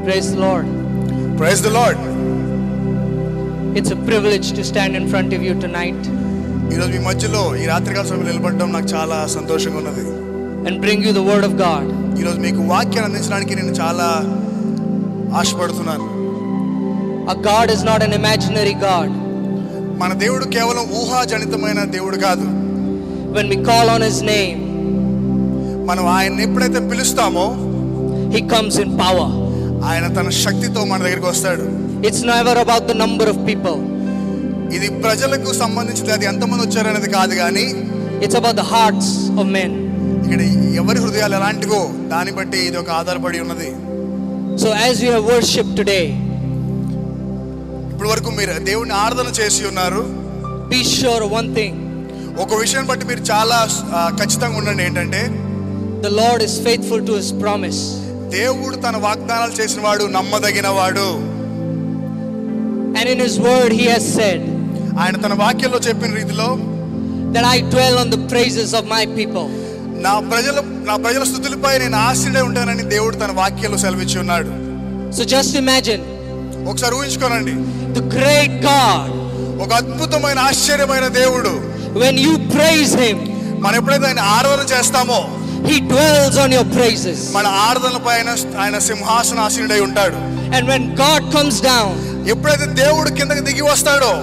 Praise the Lord. Praise the Lord. It's a privilege to stand in front of you tonight ఈరోజు మీ మధ్యలో ఈ రాత్రికాల సమయంలో నిలబడడం నాకు చాలా సంతోషంగా ఉన్నది. and bring you the word of God. ఈరోజు మీకు వాక్యాన్ని అందించడానికి నేను చాలా ఆశపడుతున్నాను. Our God is not an imaginary God. మన దేవుడు కేవలం ఊహాజనితమైన దేవుడు కాదు. When we call on his name, మనం ఆయన్ని ఎప్పుడైతే పిలుస్తామో he comes in power. ఆయన తన శక్తితో మన దగ్గరికి వస్తాడు. It's never about the number of people. ఇది ప్రజలకు సంబంధించింది, అది ఎంతమంది వచ్చారనేది కాదు, కానీ It's about the hearts of men. ఇక్కడ ఎవరి హృదయాలు ఎలాంటివో దాన్ని బట్టి ఇది ఒక ఆధారపడి ఉన్నది. So as you have worshipped today, ఇప్పుడు వరకు మీరు దేవుని ఆరాధన చేసి ఉన్నారు. be sure of one thing. ఒక విషయం బట్టి మీరు చాలా ఖచ్చితంగా ఉండండి, ఏంటంటే The Lord is faithful to his promise. దేవుడు తన వాగ్దానాలు చేసిన వాడు, నమ్మదగిన వాడు. And in his word he has said ఆయన తన వాక్యంలో చెప్పిన రీతిలో that I dwell on the praises of my people. నా ప్రజల స్తుతులపై నేను ఆశీర్వదించి ఉంటానని దేవుడు తన వాక్యంలో సెలవిచ్చి ఉన్నాడు. So just imagine ఒకసారి ఊహించుకోనండి, the great God. ఒక అద్భుతమైన ఆశ్చర్యమైన దేవుడు. When you praise him, మనం ఎప్పుడైతే ఆయన ఆరాధన చేస్తామో he dwells on your praises. మన ఆరాధనపై ఆయన సింహాసనాసీనుడై ఉంటాడు. And when God comes down, ఎప్పుడైతే దేవుడు కిందకి దిగి వస్తాడో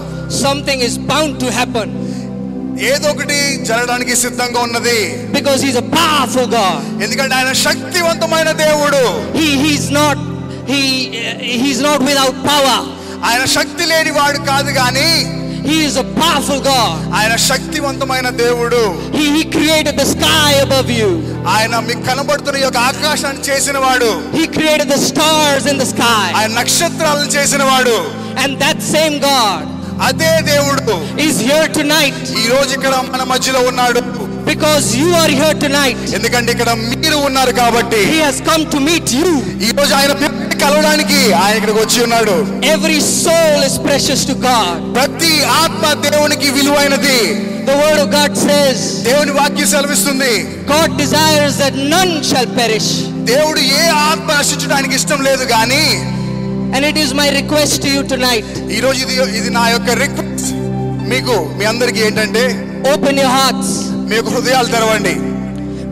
something is bound to happen, ఏదో ఒకటి జరగడానికి సిద్ధంగా ఉన్నది. because he's a powerful God. ఎందుకంటే ఆయన శక్తివంతమైన దేవుడు. He's not without power. ఆయన శక్తి లేని వాడు కాదు, కానీ He is a powerful God. ఆయన శక్తివంతమైన దేవుడు. He created the sky above you. ఆయన మీకు కనబడుతున్న ఈ యొక్క ఆకాశాన్ని చేసిన వాడు. He created the stars in the sky. ఆయన నక్షత్రాలను చేసిన వాడు. And that same God అదే దేవుడు is here tonight. ఈ రోజు ఇక్కడ మన మధ్యలో ఉన్నాడు. Because you are here tonight. ఎందుకంటే ఇక్కడ మీరు ఉన్నారు కాబట్టి. He has come to meet you. ఈ రోజు ఆయన కలవడానికి ఆయన ఇక్కడికి వచ్చి ఉన్నాడు. Every soul is precious to God. ప్రతి ఆత్మ దేవునికి విలువైనది. The word of God says, దేవుని వాక్యం సెలవిస్తుంది, God desires that none shall perish. దేవుడు ఏ ఆత్మ నశించడానికి ఇష్టం లేదు, కానీ And it is my request to you tonight. ఈ రోజు ఇది నా యొక్క రిక్వెస్ట్ మీకు, మీ అందరికీ ఏంటంటే, open your hearts. మీ యొక్క హృదయాలు తెరవండి.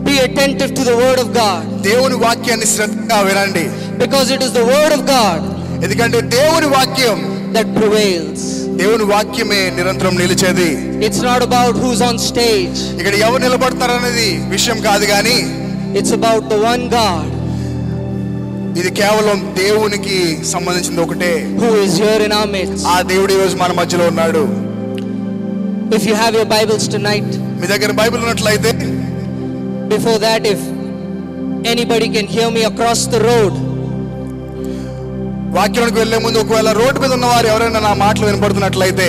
Be attentive to the word of God. దేవుని వాక్యాన్ని శ్రద్ధగా వినండి. Because it is the word of God ఎందుకంటే దేవుని వాక్యం that prevails. దేవుని వాక్యమే నిరంతరం నిలిచేది. It's not about who's on stage. ఇక్కడ ఎవరు నిలబడతారు అనేది విషయం కాదు, కానీ It's about the one God ఇది కేవలం దేవునికి సంబంధించింది ఒకటే, who is here in our midst. ఆ దేవుడు ఈ రోజు మన మధ్యలో ఉన్నాడు. If you have your Bibles tonight, మీ దగ్గర బైబిల్ ఉన్నట్లయితే, before that, if anybody can hear me across the road, వాక్యానికి వెళ్లే ముందు ఒకవేళ రోడ్డు మీద ఉన్నవారు ఎవరైనా నా మాటలు వినపడుతున్నట్లయితే,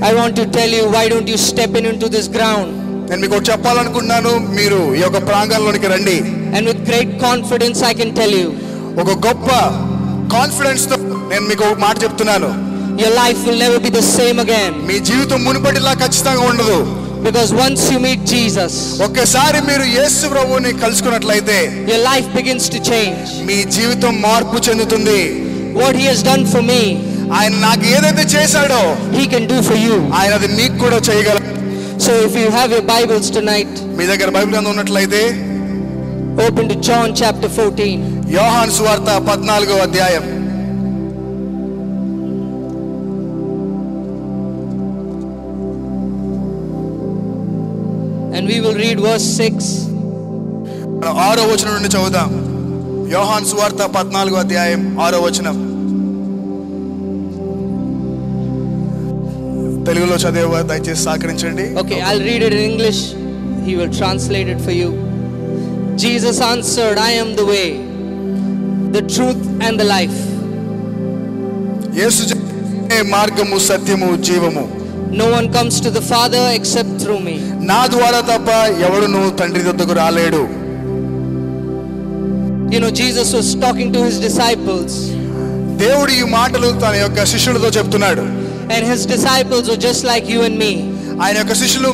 I want to tell you, why don't you step into this ground? నేను మీకు చెప్పాలనుకుంటున్నాను, మీరు ఈ యొక్క ప్రాంగణంలోనికి రండి. And with great confidence I can tell you, ఒక గొప్ప కాన్ఫిడెన్స్ తో నేను మీకు ఒక మాట చెప్తున్నాను, your life will never be the same again. మీ జీవితం మునుపటిలా ఖచ్చితంగా ఉండదు. Because once you meet Jesus, ఒక్కసారి మీరు యేసు ప్రభువుని కలుసుకున్నట్లయితే your life begins to change. మీ జీవితం మార్పు చెందుతుంది. What he has done for me, ఆయన నాకు ఏదైతే చేశాడో he can do for you. ఆయన అది మీకు కూడా చేయగలడు. So if you have your Bibles tonight, మీ దగ్గర బైబిల్ గ్రంథం ఉన్నట్లయితే open to John chapter 14. యోహాను సువార్త 14వ అధ్యాయం. And we will read verse 6. 6వ వచనం నుండి చదువుదాం. యోహాను సువార్త 14వ అధ్యాయం 6వ వచనం. తెలుగులో చదివే దయచేసి సహకరించండి. Okay, I'll read it in English. He will translate it for you. Jesus answered, I am the way, the truth and the life. యేసు చెప్పే మార్గము, సత్యము, జీవము. No one comes to the Father except through me. నా ద్వారా తప్ప ఎవడును తండ్రి వద్దకు రాలేడు. You know, Jesus was talking to his disciples. దేవుడు ఈ మాటలు తన యొక్క శిష్యులతో చెప్తున్నాడు. And his disciples were just like you and me. ఆయన యొక్క శిష్యులు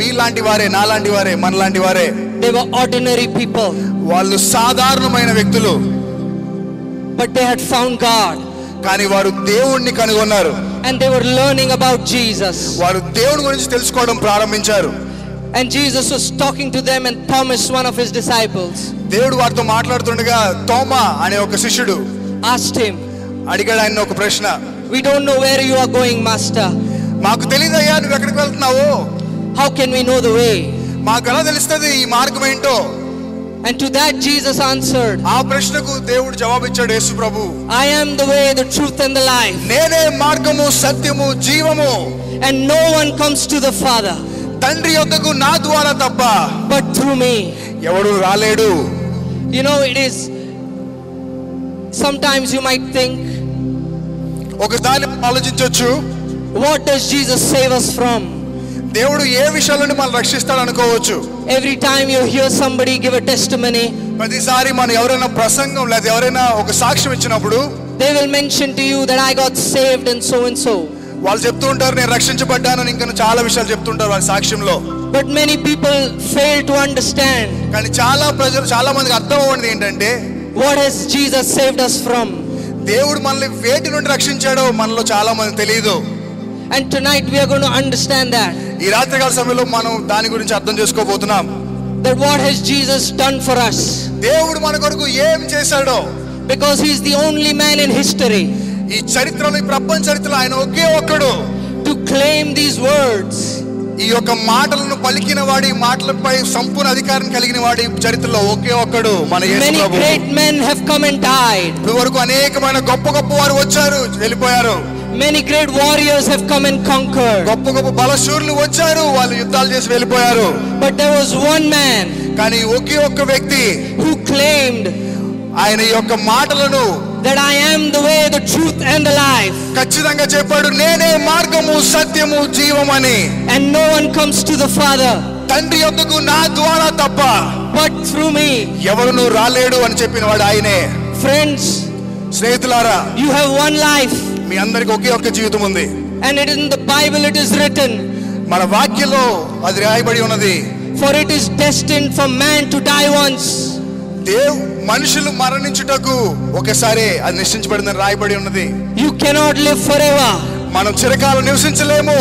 మీ లాంటి వారే, నా లాంటి వారే, మన లాంటి వారే. They were ordinary people. వాళ్ళు సాధారణమైన వ్యక్తులు. but they had found God. కానీ వారు దేవుణ్ణి కనుగొన్నారు. And they were learning about Jesus. వారు దేవుని గురించి తెలుసుకోవడం ప్రారంభించారు. And Jesus was talking to them, and Thomas, one of his disciples, దేవుడు వారితో మాట్లాడుతుండగా తోమా అనే ఒక శిష్యుడు asked him, అడిగాడు ఆయన ఒక ప్రశ్న. "We don't know where you are going, Master. మాకు తెలియదయ్యా నువ్వు ఎక్కడికి వెళ్తున్నావు. How can we know the way?" మాకు ఎలా తెలుస్తుంది ఈ మార్గం ఏంటో. And to that Jesus answered, ఆ ప్రశ్నకు దేవుడు జవాబిచ్చాడు యేసు ప్రభు. "I am the way, the truth and the life. నేనే మార్గము సత్యము జీవము. And no one comes to the Father తండ్రి యొద్దకు నా ద్వారా తప్ప but through me." ఎవడు రాలేడు. You know, it is, sometimes you might think, ఒకదాన్ని ఆలోచించవచ్చు, what does Jesus save us from? దేవుడు ఏ విషయాల నుండి మనం రక్షిస్తాడు అనుకోవచ్చు. Every time you hear somebody give a testimony, ప్రతిసారి మనం ఎవరైనా ప్రసంగం లేదా ఎవరైనా ఒక సాక్ష్యం ఇచ్చినప్పుడు they will mention to you that I got saved and so and so. వాళ్ళు చెప్తూ ఉంటారు నేను రక్షించబడ్డాను, ఇంకా చాలా విషయాలు చెప్తుంటారు వాళ్ళ సాక్ష్యంలో. But many people fail to understand, కానీ చాలా మందికి అర్థం అవ్వనిది ఏంటంటే, what has Jesus saved us from? దేవుడు మనల్ని వేటి నుండి రక్షించాడో మనలో చాలా మంది తెలియదు. And tonight we are going to understand that. ఈ రాత్రికాల సమయంలో మనం దాని గురించి అర్థం చేసుకోబోతున్నాం. That what has Jesus done for us? దేవుడు మన కొరకు ఏం చేశాడో. Because he is the only man in history ఈ చరిత్రలో, ఈ ప్రపంచ చరిత్రలో ఆయన ఒకే ఒక్కడు to claim these words. ఈ యొక్క మాటలను పలికిన వాడి, మాటలపై సంపూర్ణ అధికారం కలిగిన వాడి చరిత్రలో ఒకే ఒక్కడు మన యేసు Many ప్రభువు. great men have come and died. ఇప్పుడు వరకు అనేకమైన గొప్ప గొప్ప వారు వచ్చారు, వెళ్ళిపోయారు. Many great warriors have come and conquered. గొప్ప గొప్ప బలశూరులు వచ్చారు, వాళ్ళు యుద్ధాలు చేసి వెళ్ళిపోయారు. But there was one man కానీ ఒకే ఒక్క వ్యక్తి who claimed ఆయన యొక్క మాటలను that I am the way, the truth and the life. ఖచ్చితంగా చెప్పాడు, నేనే మార్గము సత్యము జీవమని. And no one comes to the Father తండ్రి యొద్దకు నా ద్వారా తప్ప but through me. ఎవరునూ రాలేడు అని చెప్పిన వాడు ఆయనే. Friends, స్నేహితులారా, you have one life. మీ అందరికి ఒకే ఒక్క జీవితం ఉంది. And it is in the Bible it is written, మన వాక్యంలో అది రాయబడి ఉన్నది. for it is destined for man to die once. మనుషులు మరణించుటకు ఒకసారి అది నిశ్చయించబడిందని రాయబడి ఉన్నది. You cannot live forever. మనం చిరకాలం నివసించలేము.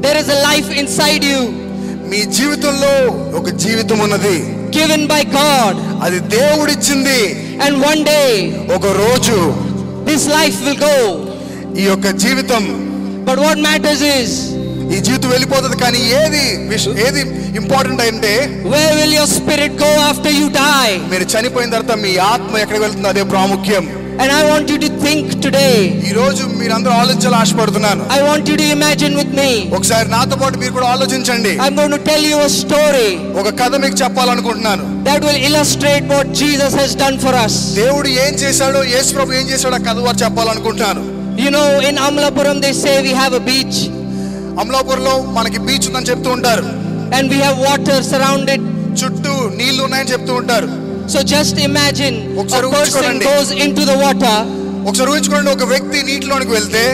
There is a life inside you, మీ జీవితంలో ఒక జీవితం ఉన్నది, given by God. అది దేవుడిచ్చింది. And one day ఒక రోజు this life will go. ఈ యొక్క జీవితం, But what matters is, ఈ జీవితం వెళ్ళిపోతుంది. కానీ ఏది ఇంపార్టెంట్ అంటే, where will your spirit go after you die? మీరు చనిపోయిన తర్వాత మీ ఆత్మ ఎక్కడికి వెళ్తుందో అదే ప్రాముఖ్యం. And I want you to think today. ఈ రోజు మీరందరూ ఆలోచించాలని ఆశపడుతున్నాను. I want you to imagine with me. ఒకసారి నాతో పాటు మీరు కూడా ఆలోచించండి. I'm going to tell you a story ఒక కథ మీకు చెప్పాలనుకుంటున్నాను. that will illustrate what Jesus has done for us. దేవుడు ఏం చేశాడో, యేసు ప్రభు ఏం చేశాడో ఆ కథ వారు చెప్పాలనుకుంటున్నాను. You know, in Amlapuram they say we have a beach. అమలాపూర్లో మనకి బీచ్ ఉందని చెప్తూ ఉంటారు. And we have water surrounded. చుట్టూ నీళ్లు ఉన్నాయని చెప్తూ ఉంటారు. So just imagine a person goes into the water. ఒకసారి ఊహించుకోండి, ఒక వ్యక్తి నీటిలోనికి వెళ్తే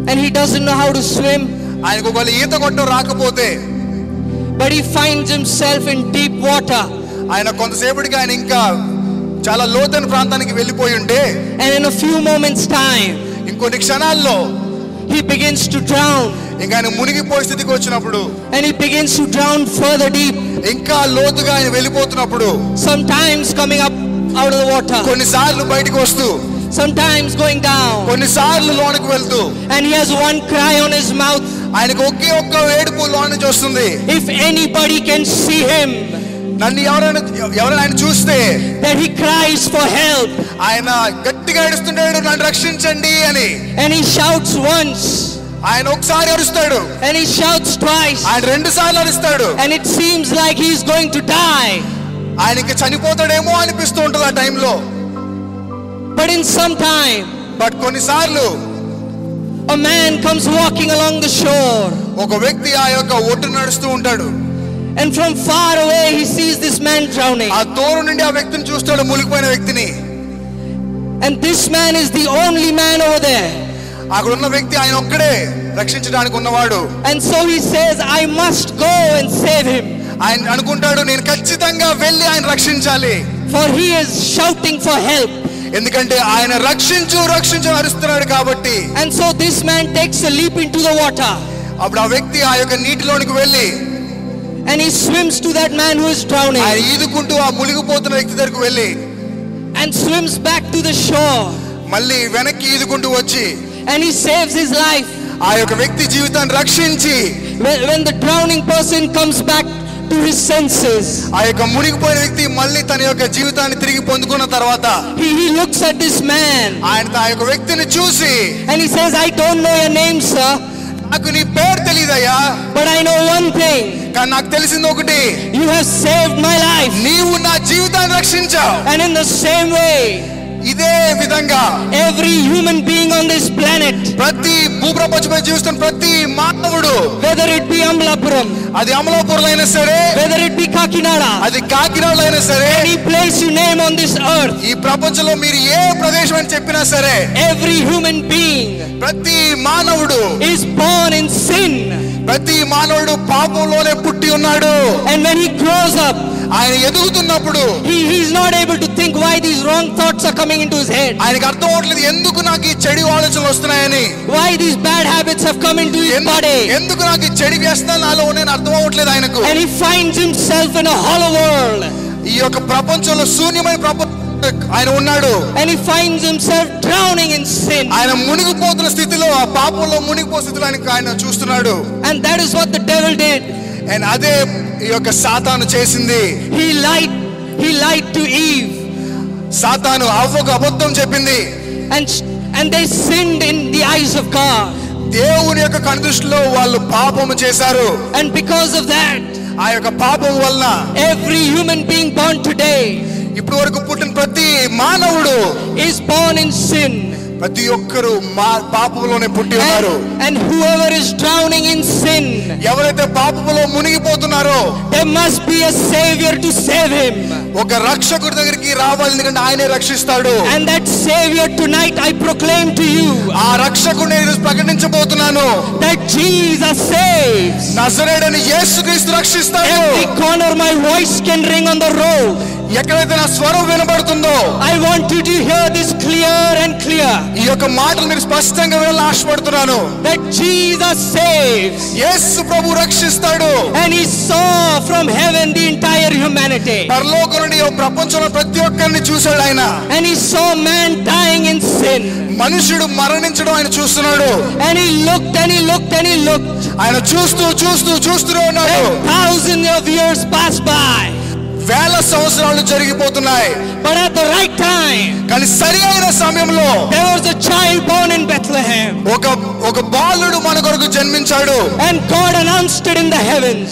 and he doesn't know how to swim. ఆయనకు ఒకవేళ ఈత కొట్టడం రాకపోతే, but he finds himself in deep water. ఆయన కొంతసేపటికి ఆయన ఇంకా చాలా లోతైన ప్రాంతానికి వెళ్ళిపోయి ఉంటే, and in a few moments time ఇంకొన్ని క్షణాల్లో he begins to drown. ఇంకా ఆయన మునిగిపోయే స్థితికి వచ్చినప్పుడు, and he begins to drown further deep. ఇంకా లోతుగా ఆయన వెళ్ళిపోతున్నప్పుడు, sometimes coming up out of the water, కొన్నిసార్లు బయటికి వస్తూ, sometimes going down, కొన్నిసార్లు లోనికి వెళ్తూ, and he has one cry on his mouth. ఆయనకు ఒకే ఒక్క ఏడుపు లోన నుంచి వస్తుంది. If anybody can see him, నన్ను ఎవరైనా ఆయన చూస్తే, that he cries for help. ఆయన గట్టిగా ఏడుస్తుంటాడు, నన్ను రక్షించండి అని. and he shouts once, ఆయన ఒకసారి అరుస్తాడు. and he shouts twice, ఆయన 2 సార్లు అరుస్తాడు. and it seems like he is going to die. ఆయనకి చనిపోతాడేమో అనిపిస్తూ ఉంటుంది ఆ టైంలో. but in some time, but కొన్నిసార్లు a man comes walking along the shore, ఒక వ్యక్తి ఆ యొక్క ఒడ్డు నడుస్తూ ఉంటాడు. and from far away he sees this man drowning. ఆ దూరం నుండి ఆ వ్యక్తిని చూస్తాడు, మునిగిపోయిన వ్యక్తిని. and this man is the only man over there. అక్కడ ఉన్న వ్యక్తి ఆయన ఒక్కడే రక్షించడానికి ఉన్నవాడు. and so he says, I must go and save him. ఆయన అనుకుంటాడు, నేను ఖచ్చితంగా వెళ్ళి ఆయన రక్షించాలి. For he is shouting for help. ఎందుకంటే ఆయన రక్షించు రక్షించు అరుస్తున్నాడు కాబట్టి. And so this man takes a leap into the water. అప్పుడు ఆ వ్యక్తి ఆ యొక్క నీటిలోనికి వెళ్ళి and he swims to that man who is drowning. ఆయన ఈదుకుంటూ ఆ మునిగిపోతున్న వ్యక్తి దగ్గరికి వెళ్ళి and swims back to the shore. మళ్ళీ వెనక్కి ఈదుకుంటూ వచ్చి and he saves his life. ఆ యొక్క వ్యక్తి జీవితాన్ని రక్షించి when the drowning person comes back to his senses, ఆ యొక్క మునిగిపోయిన వ్యక్తి మళ్ళీ తన యొక్క జీవితాన్ని తిరిగి పొందుకున్న తర్వాత he looks at this man. ఆయన ఆ యొక్క వ్యక్తిని చూసి and he says, I don't know your name, sir. నాకు నీ పేరు తెలియదయ్యా, but I know one thing. కానీ నాకు తెలిసింది ఒకటి, you have saved my life. నీవు నా జీవితాన్ని రక్షించావు. and in the same way, ఇదే విధంగా every human being on this planet, ప్రతి భూప్రపంచంపై జీవిస్తున్న ప్రతి మానవుడు, whether it be Amalapuram, అది అమలాపురం అయినా సరే, whether it be Kakinada, అది కాకినాడ అయినా సరే, any place you name on this earth, ఈ ప్రపంచంలో మీరు ఏ ప్రదేశం అని చెప్పినా సరే, every human being, ప్రతి మానవుడు is born in sin. ప్రతి మానవుడు పాపంలోనే పుట్టి ఉన్నాడు. and when he grows up, ఆయన ఎదుగుతున్నప్పుడు he is not able to think why these wrong thoughts are coming into his head, ఆయనకు అర్థం అవట్లేదు ఎందుకు నాకు ఈ చెడు ఆలోచనలు వస్తున్నాయని, why these bad habits have come into his body, ఎందుకు నాకు ఈ చెడు వ్యసనాలు నాలో ఉన్నాయని అర్థం అవట్లేదు ఆయనకు. and he finds himself in a hollow world. ఈ యొక్క ప్రపంచంలో శూన్యమైన ప్రపంచం ఆయన ఉన్నాడు. and he finds himself drowning in sin. ఆయన మునిగిపోతున్న స్థితిలో, ఆ పాపంలో మునిగిపో స్థితిలో ఆయన చూస్తున్నాడు. and that is what the devil did. and అదే ఈ యొక్క సాతాను చేసింది. he lied to Eve. సాతాను అవ్వకు అబద్ధం చెప్పింది. and they sinned in the eyes of God. దేవుని యొక్క కనుదృష్టిలో వాళ్ళు పాపము చేశారు. and because of that, ఆ యొక్క పాపం వలన every human being born today ఇప్పుడు వరకు పుట్టిన ప్రతి మానవుడు is born in sin. ప్రతి ఒక్కరు పాపంలోనే పుట్టి ఉన్నారు. and whoever is drowning in sin, ఎవరైతే పాపంలో మునిగిపోతున్నారో, there must be a savior to save him. ఒక రక్షకుడి దగ్గరికి రావాలి, ఎందుకంటే ఆయనే రక్షిస్తాడు. and that savior tonight I proclaim to you, ఆ రక్షకుడిని ఈరోజు ప్రకటించబోతున్నాను. that Jesus saves. నజరేయుడైన యేసుక్రీస్తు రక్షిస్తాడు. every corner my voice can ring on the road, ఎక్కడైతే నా స్వరం వినబడుతుందో, I want you to hear this clear and clear, ఈ యొక్క మాటలు మీరు స్పష్టంగా వినాలని ఆశపడుతున్నాను. that Jesus saves. యేసు ప్రభు రక్షిస్తాడు. and he saw from heaven the entire humanity. పరలోకం నుండి ఈ ప్రపంచంలో ప్రతి ఒక్కరిని చూశాడు ఆయన. and he saw man dying in sin. మనుషుడు మరణించడం ఆయన చూస్తున్నాడు. and he looked and he looked and he looked. ఆయన చూస్తూనే ఉన్నాడు. and thousands of years passed by. వేల సంవత్సరాలు జరిగిపోతున్నాయి. but at the right time, కానీ సరి అయిన సమయంలో there was a child born in Bethlehem. ఒక బాలుడు మన కొరకు జన్మించాడు. and God announced it in the heavens.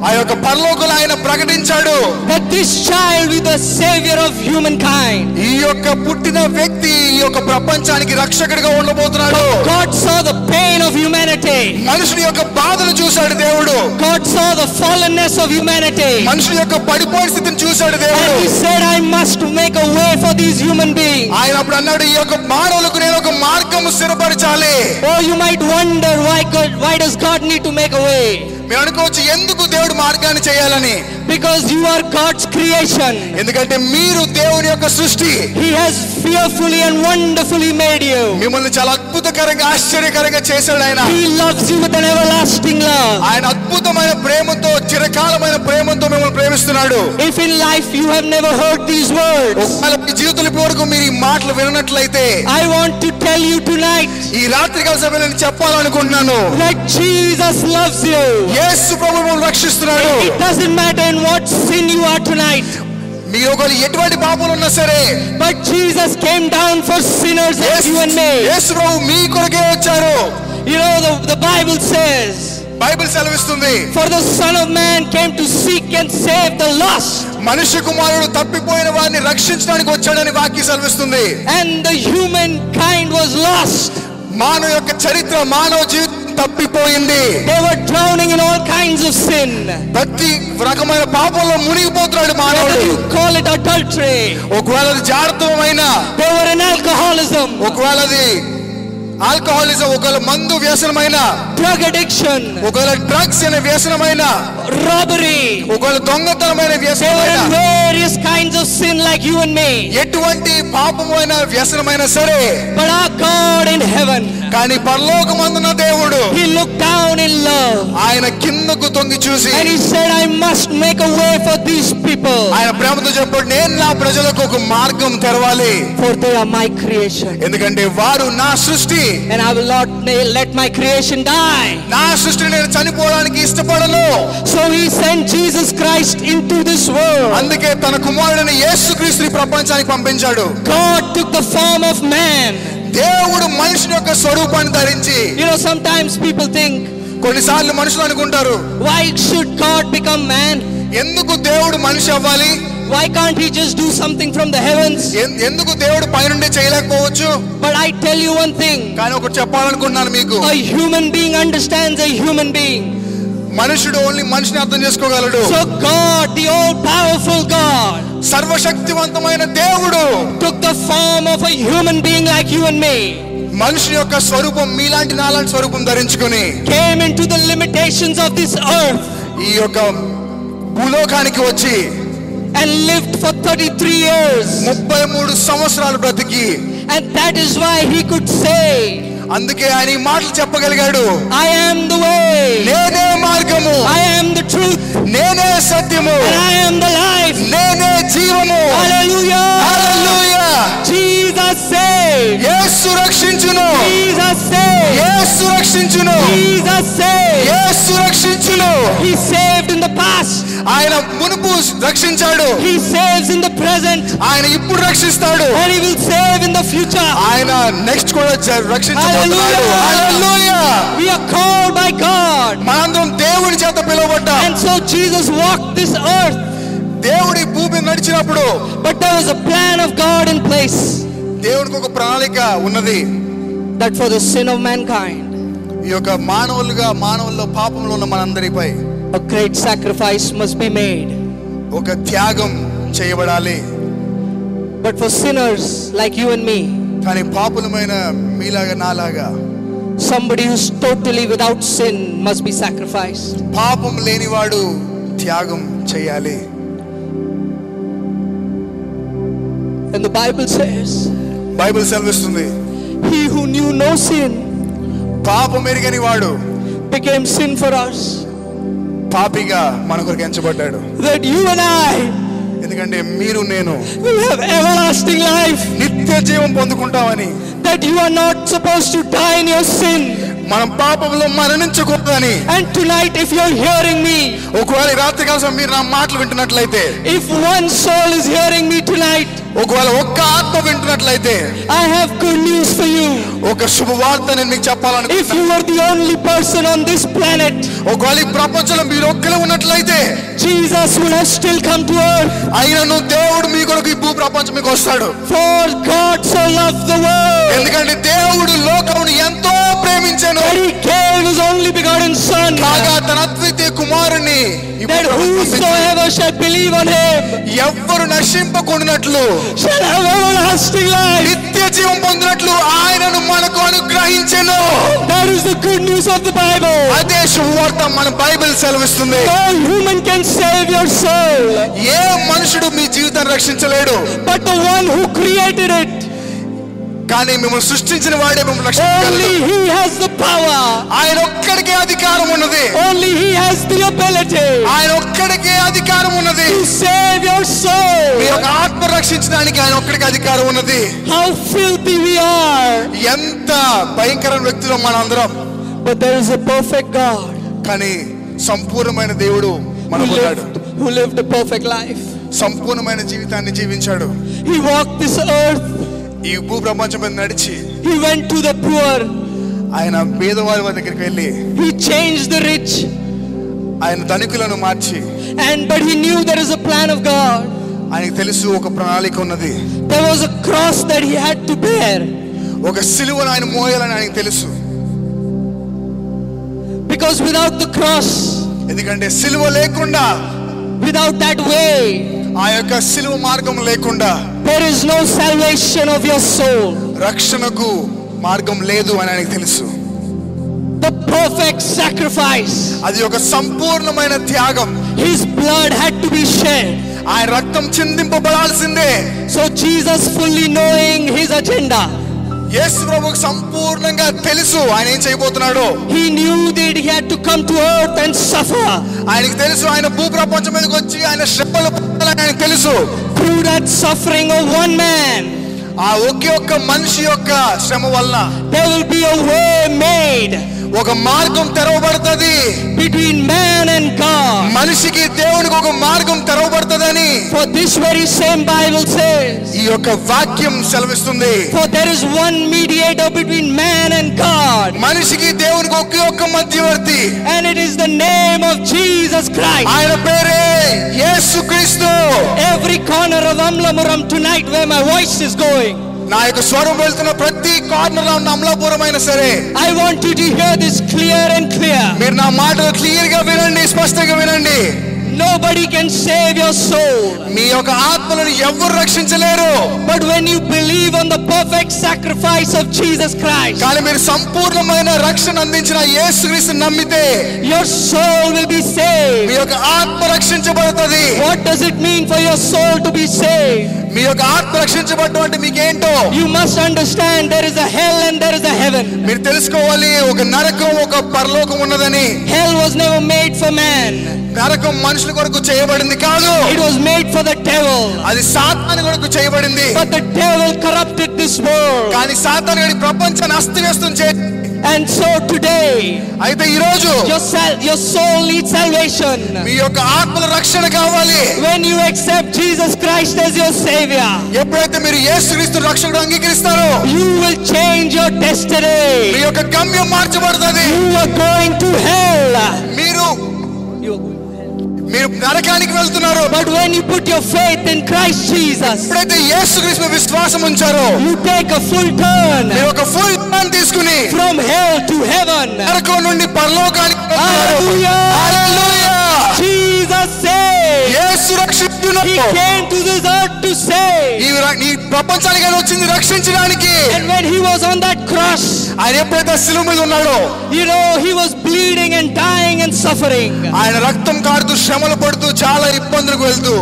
ఆ యొక్క పరలోకంలో ఆయన ప్రకటించాడు, that this child will be the savior of humankind. ఈ యొక్క పుట్టిన వ్యక్తి ఈ యొక్క ప్రపంచానికి రక్షకుడిగా ఉండబోతున్నాడు. God saw the pain of humanity. మనుషుని యొక్క బాధను చూశాడు దేవుడు. God saw the fallenness of humanity. మనుషుని యొక్క పడిపోయిన స్థితిని చూశాడు దేవుడు. and he said, I must make a way for these human beings. ఆయన అప్పుడు అన్నాడు, ఈ యొక్క మానవులకు నేను ఒక మార్గము స్థిరపరచాలి. oh, you might wonder why does God need to make a way? మీరు అనుకోవచ్చు ఎందుకు దేవుడు మార్గాన్ని చేయాలని. because you are God's creation. ఎందుకంటే మీరు దేవుని యొక్క సృష్టి. he has fearfully and wonderfully made you. మిమ్మల్ని చాలా అద్భుతకరంగా ఆశ్చర్యకరంగా చేశాడు ఆయన. he loves you with an everlasting love. ఆయన అద్భుతమైన ప్రేమతో, చిరకాలమైన ప్రేమతో మిమ్మల్ని ప్రేమిస్తున్నాడు. if in life you have never heard these words, ఒకవేళ మీ జీవితంలో ఇప్పటి వరకు మీరు ఈ మాటలు వినట్లయితే, I want to tell you tonight, ఈ రాత్రికాల సమయంలో నేను చెప్పాలనుకుంటున్నాను, that Jesus loves you. యేసు ప్రభువు మిమ్మల్ని రక్షిస్తున్నాడు. it doesn't matter in what sin you are tonight, మీరు ఒకవేళ ఎటువంటి పాపంలో ఉన్నా సరే, but Jesus came down for sinners like you and me. యేసు ప్రభువు మీ కొరకే వచ్చారు. you know the Bible says, Bible సెలవిస్తుంది, for the Son of Man came to seek and save the lost. మనుష్య కుమారుడు తప్పిపోయిన వారిని రక్షించడానికి వచ్చాడని వాక్యం సెలవిస్తుంది. and the humankind was lost. మానవ యొక్క చరిత్ర, మానవ జీవితం తప్పిపోయింది. they were drowning in all kinds of sin. ప్రతి రకమైన పాపంలో మునిగిపోతున్నాడు మానవుడు. whether you call it adultery, ఒకవేళ అది జాగ్రత్తమైన, they were in alcoholism, ఒకవేళ అది ఆల్కహాలిజం, ఒకవేళ మందు వ్యసనమైన, drug addiction, ఒకవేళ డ్రగ్స్ అనే వ్యసనమైన, robbery. ఒకవేళ దొంగతనమైన They were వ్యసనమైన in various kinds of sin like you and me. ఎటువంటి పాపమైన వ్యసనమైన సరే, But our God in heaven, కానీ పరలోకమందున దేవుడు He looked down in love ఆయన కిందకు తొంగి చూసి and He said, I must make a way for these people, ఆయన ప్రేమతో చెప్పాడు, నేను నా ప్రజలకు ఒక మార్గం తెరవాలి, for they are my creation. ఎందుకంటే వారు నా సృష్టి, And I will not let my creation die. నా సృష్టిని నేను చనిపోవడానికి ఇష్టపడను. So He sent Jesus Christ into this world. అందుకే తన కుమారుడైన యేసుక్రీస్తుని ప్రపంచానికి పంపించాడు. God took the form of man. దేవుడు మనిషిని యొక్క స్వరూపాన్ని ధరించి, You know, sometimes people think, కొన్నిసార్లు మనుషులు అనుకుంటారు, why should God become man? ఎందుకు దేవుడు మనిషి అవ్వాలి, Why can't He just do something from the heavens? ఎందుకు దేవుడు పైనుండి చేయలేకపోవచ్చు. But I tell you one thing, కానీ ఒకటి చెప్పాలనుకుంటున్నాను మీకు, a human being understands a human being. మనుషుడు ఓన్లీ మనిషిని అర్థం చేసుకోగలడు. So God, the all-powerful God, సర్వశక్తివంతమైన దేవుడు took the form of a human being like you and me, మనిషి యొక్క స్వరూపం మీలాంటి నాలాంటి స్వరూపం ధరించుకొని came into the limitations of this earth ఈ యొక్క భూలోకానికి వచ్చి and lived for 33 years. 33 సంవత్సరాలు బ్రతికి, And that is why He could say, అందుకే ఆయన ఈ మాటలు చెప్పగలిగాడు, I am the way, నేనే మార్గము, I am the truth, నేనే సత్యము, and I am the life. నేనే జీవము. Hallelujah! హల్లెలూయా. Jesus saved. యేసు రక్షించును, Jesus saved. యేసు రక్షించును, Jesus saved. యేసు రక్షించును. He saved in the past. ఆయన మునుపు రక్షించాడు, He saves in the present. ఆయన ఇప్పుడు రక్షిస్తాడు, And He will save in the future. ఆయన నెక్స్ట్ కూడా రక్షించబోతున్నాడు. హల్లెలూయా. We are called by God. మనందరం దేవుని చేత పిలువబడ్డాం. And so Jesus walked this earth. దేవుడి భూమి నడిచినప్పుడు But there was a plan of God in place, దేవునికి ఒక ప్రణాళిక ఉన్నది. that for the sin of mankind, ఈ యొక్క మానవుల్లో పాపంలో ఉన్న మనందరిపై a great sacrifice must be made. ఒక త్యాగం చేయబడాలి. But for sinners like you and me, కానీ పాపులమైన మీలాగా నాలాగా somebody who's totally without sin must be sacrificed. పాపం లేనివాడు త్యాగం చేయాలి. And the Bible says, Bible సెలవిస్తుంది, He who knew no sin పాపం ఎరుగని వాడు became sin for us, పాపిగా మన కొరకు ఎంచబడ్డాడు. that you and I ఎందుకంటే మీరు నేను will have everlasting life, నిత్య జీవం పొందుకుంటామని, that you are not supposed to die in your sin. మనం పాపంలో మరణించకూడదని. And tonight, if you're hearing me, ఒకవేళ రాత్రి కాలం మీరు నా మాటలు వింటున్నట్లయితే, if one soul is hearing me tonight, ఒకవేళ ఒక్క ఆత్మ వింటున్నట్లయితే, I have good news for you. ఒక శుభవార్త నేను మీకు If చెప్పాలనుకుంటున్నాను. you were the only person on this planet, ఒకవేళ ఈ ప్రపంచంలో మీరు ఒక్కరే ఉన్నట్లయితే, Jesus would have still come to earth. అయినను దేవుడు మీ కొరకు ఈ భూ ప్రపంచం మీకు వస్తాడు. For God so loved the world ఎందుకంటే దేవుడు లోకమును ఎంతో ప్రేమించెను, that He gave His only begotten Son, కాగా తన అద్వితీయ కుమారుని that whosoever shall believe on Him ఎవ్వరు నశింపకుండానట్లు shall have everlasting life. నిత్య జీవం పొందినట్లు ఆయనను మనకు అనుగ్రహించెను. That is the good news of the Bible. అదే శుభవార్త మన బైబిల్ సెలవిస్తుంది. No human can save your soul, ఏ మనుషుడు మీ జీవితాన్ని రక్షించలేడు, but the one who created it. కానీ మిమ్మల్ని సృష్టించిన వాడే మిమ్మల్ని రక్షించగలడు. Only He has the power. ఆయన ఒక్కడికే అధికారం ఉన్నది. Only He has the ability ఆయన ఒక్కడికే అధికారం ఉన్నది. to save your soul. మీ యొక్క ఆత్మ రక్షించడానికి ఆయన ఒక్కడికి అధికారం ఉన్నది. How filthy we are. ఎంత భయంకరమైన వ్యక్తులు మనందరం. But there is a perfect God కానీ సంపూర్ణమైన దేవుడు మనకున్నాడు. who lived a perfect life. సంపూర్ణమైన జీవితాన్ని జీవించాడు. He walked this earth. ఈ భూ ప్రపంచం మీద నడిచి He went to the poor. ఆయన పేదవారి దగ్గరికి వెళ్ళి He changed the rich. ఆయన ధనికులను మార్చి, But He knew there is a plan of God. ఆయనకు తెలుసు ఒక ప్రణాళిక ఉన్నది. There was a cross that He had to bear. ఒక సిలువను ఆయన మోయాలని ఆయనకు తెలుసు. Because without the cross, ఎందుకంటే సిలువ లేకుండా, without that way, ఆ యొక్క సిలువ మార్గం లేకుండా there is no salvation of your soul. రక్షణకు మార్గం లేదు అని ఆయనకు తెలుసు. the perfect sacrifice. అది ఒక సంపూర్ణమైన త్యాగం. His blood had to be shed. ఆయన రక్తం చిందింపబడాల్సిందే. So Jesus, fully knowing his agenda, యేసు ప్రభువుకు సంపూర్ణంగా తెలుసు ఆయన ఏం చేయబోతున్నాడో. he knew that he had to come to earth and suffer. ఆయనకు తెలుసు ఆయన భూప్రపంచం మీదకి వచ్చి ఆయన శ్రమలు పొందాలని ఆయనకు తెలుసు. Through that suffering of one man, ఆ ఒకే ఒక్క మనిషి యొక్క శ్రమ వల్ల there will be a way made ఒక మార్గం తెరవబడుతుంది. between man and God. మనిషికి దేవునికి ఒక మార్గం తెరవబడుతుందని For this very same Bible says, ఈ యొక్క వాక్యం సెలవిస్తుంది. for there is one mediator between man and God, మనిషికి దేవునికి ఒకే ఒక్క మధ్యవర్తి, and it is the name of Jesus Christ. ఆయన పేరే యేసుక్రీస్తు. Every corner of Amlapuram tonight where my voice is going, నా యొక్క స్వరం వెళ్తున్న ప్రతి కార్నర్ లో ఉన్న అమలాపురం అయినా సరే, I want you to hear this clear and clear. మీరు నా మాటలు క్లియర్ గా వినండి, స్పష్టంగా వినండి. Nobody can save your soul, మీ యొక్క ఆత్మలను ఎవరు రక్షించలేరు. but when you believe on the perfect sacrifice of Jesus Christ, కానీ మీరు సంపూర్ణమైన రక్షణ అందించిన యేసుక్రీస్తుని నమ్మితే your soul will be me saved. యొక్క ఆత్మ రక్షించబడుతుంది. What does it mean for your soul to be saved? మీ యొక్క ఆత్మ రక్షించబడటం అంటే మీకేంటో You must understand there is a hell and there is a heaven. మీరు తెలుసుకోవాలి. ఒక నరకం ఒక పరలోకం ఉన్నదని. Hell was never made for man. నరకం మనుషుల కొరకు చేయబడింది కాదు, It was made for the devil. అది సాతాను కొరకు చేయబడింది. But the devil corrupted this world. కానీ సాతాను గడి ప్రపంచాన్ని అస్తవ్యస్తం చేసి, And so today, అయితే ఈ రోజు your soul needs salvation. మీ యొక్క ఆత్మల రక్షణ కావాలి. When you accept Jesus Christ as your Savior, ఎప్పుడైతే మీరు యేసుక్రీస్తు రక్షకుడు అంగీకరిస్తారో you will change your me destiny. యొక్క గమ్యం మార్చబడుతుంది. You are going to hell. మీరు You are going to hell. మీరు నరకానికి వెళ్తున్నారు. But when you put your faith in Christ Jesus, ఎప్పుడైతే యేసుక్రీస్తు విశ్వాసం ఉంచారో you take a full turn మీరు ఒక ఫుల్ టర్న్ తీసుకుని from hell to heaven. నరకం నుండి పరలోకానికి వెళ్తున్నారు. Hallelujah! హల్లెలూయా! Jesus said, యేసు రక్షించును. He came to this earth to save. ఈ ప్రపంచానికి ఆయన వచ్చింది రక్షించడానికి. And when he was on that cross, ఆయన ఎప్పుడైతే శిలువ మీద ఉన్నాడో you know, he was bleeding and dying and suffering. ఆయన రక్తం కారుతూ శ్రమలు పడుతూ చాలా ఇబ్బందులకు వెళ్తూ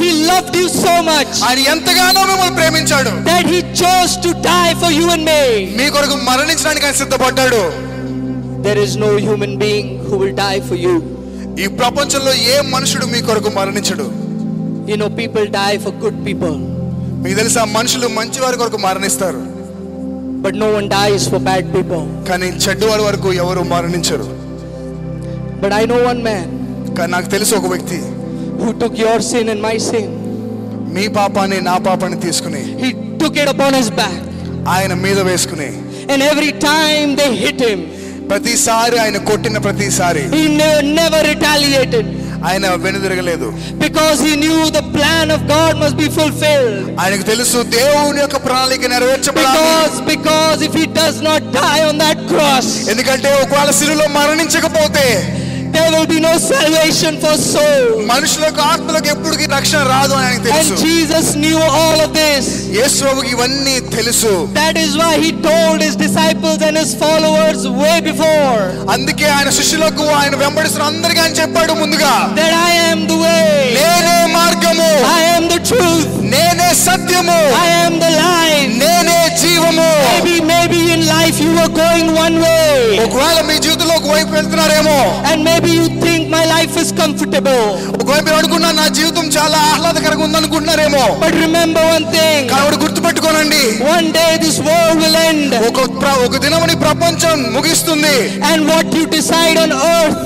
He loved you so much ఆయన ఎంతగానో మిమ్మల్ని ప్రేమించాడు. that he chose to die for you and me. మీ కొరకు మరణించడానికి ఆయన సిద్ధపడ్డాడు. There is no human being who will die for you. ఈ ప్రపంచంలో ఏ మనుషుడు మీ కొరకు మరణించడు. You know, people die for good people, మీకు తెలుసా మనుషులు మంచి వారి కొరకు మరణిస్తారు, but no one dies for bad people. కానీ చెడ్డవారి వరకు ఎవరు మరణించరు. But I know one man కానీ నాకు తెలుసు ఒక వ్యక్తి who took your sin and my sin. మీ పాపాన్ని నా పాపాన్ని తీసుకుని He took it upon his back, ఆయన మీద వేసుకుని and every time they hit him, ప్రతిసారి ఆయన కొట్టిన ప్రతిసారి he never retaliated, ఆయన వెనుదిరగలేదు. because he knew the plan of God must be fulfilled. ఆయనకు తెలుసు దేవుని యొక్క ప్రణాళిక నెరవేర్చబడాలి. Because if he does not die on that cross, ఎందుకంటే ఒకవేళ శిలువలో మరణించకపోతే there will be no salvation for soul. మనుషులకు ఆత్మలకు ఎప్పటికీ రక్షణ రాదు అని ఆయనకు And తెలుసు. Jesus knew all of this. యేసు ప్రభువుకి ఇవన్నీ తెలుసు. That is why he told his disciples and his followers way before అందుకే ఆయన శిష్యులకు ఆయన వెంబడిస్తున్న అందరికీ ఆయన చెప్పాడు ముందుగా, that I am the way, నేనే మార్గము, I am the truth, నేనే సత్యము, I am the life. నేనే జీవము. Maybe in life you are going one way, ఒకవేళ మీ జీవితంలో ఒక వైపు వెళ్తున్నారేమో, and maybe you think my life is comfortable. ఒకవైపు మీరు అనుకున్నా నా జీవితం చాలా ఆహ్లాదకరంగా ఉందనుకుంటున్నారేమో, But remember one thing, కాబట్టి గుర్తుపెట్టుకోనండి, one day this world will end, ఒక దినమని ప్రపంచం ముగిస్తుంది. and what you decide on earth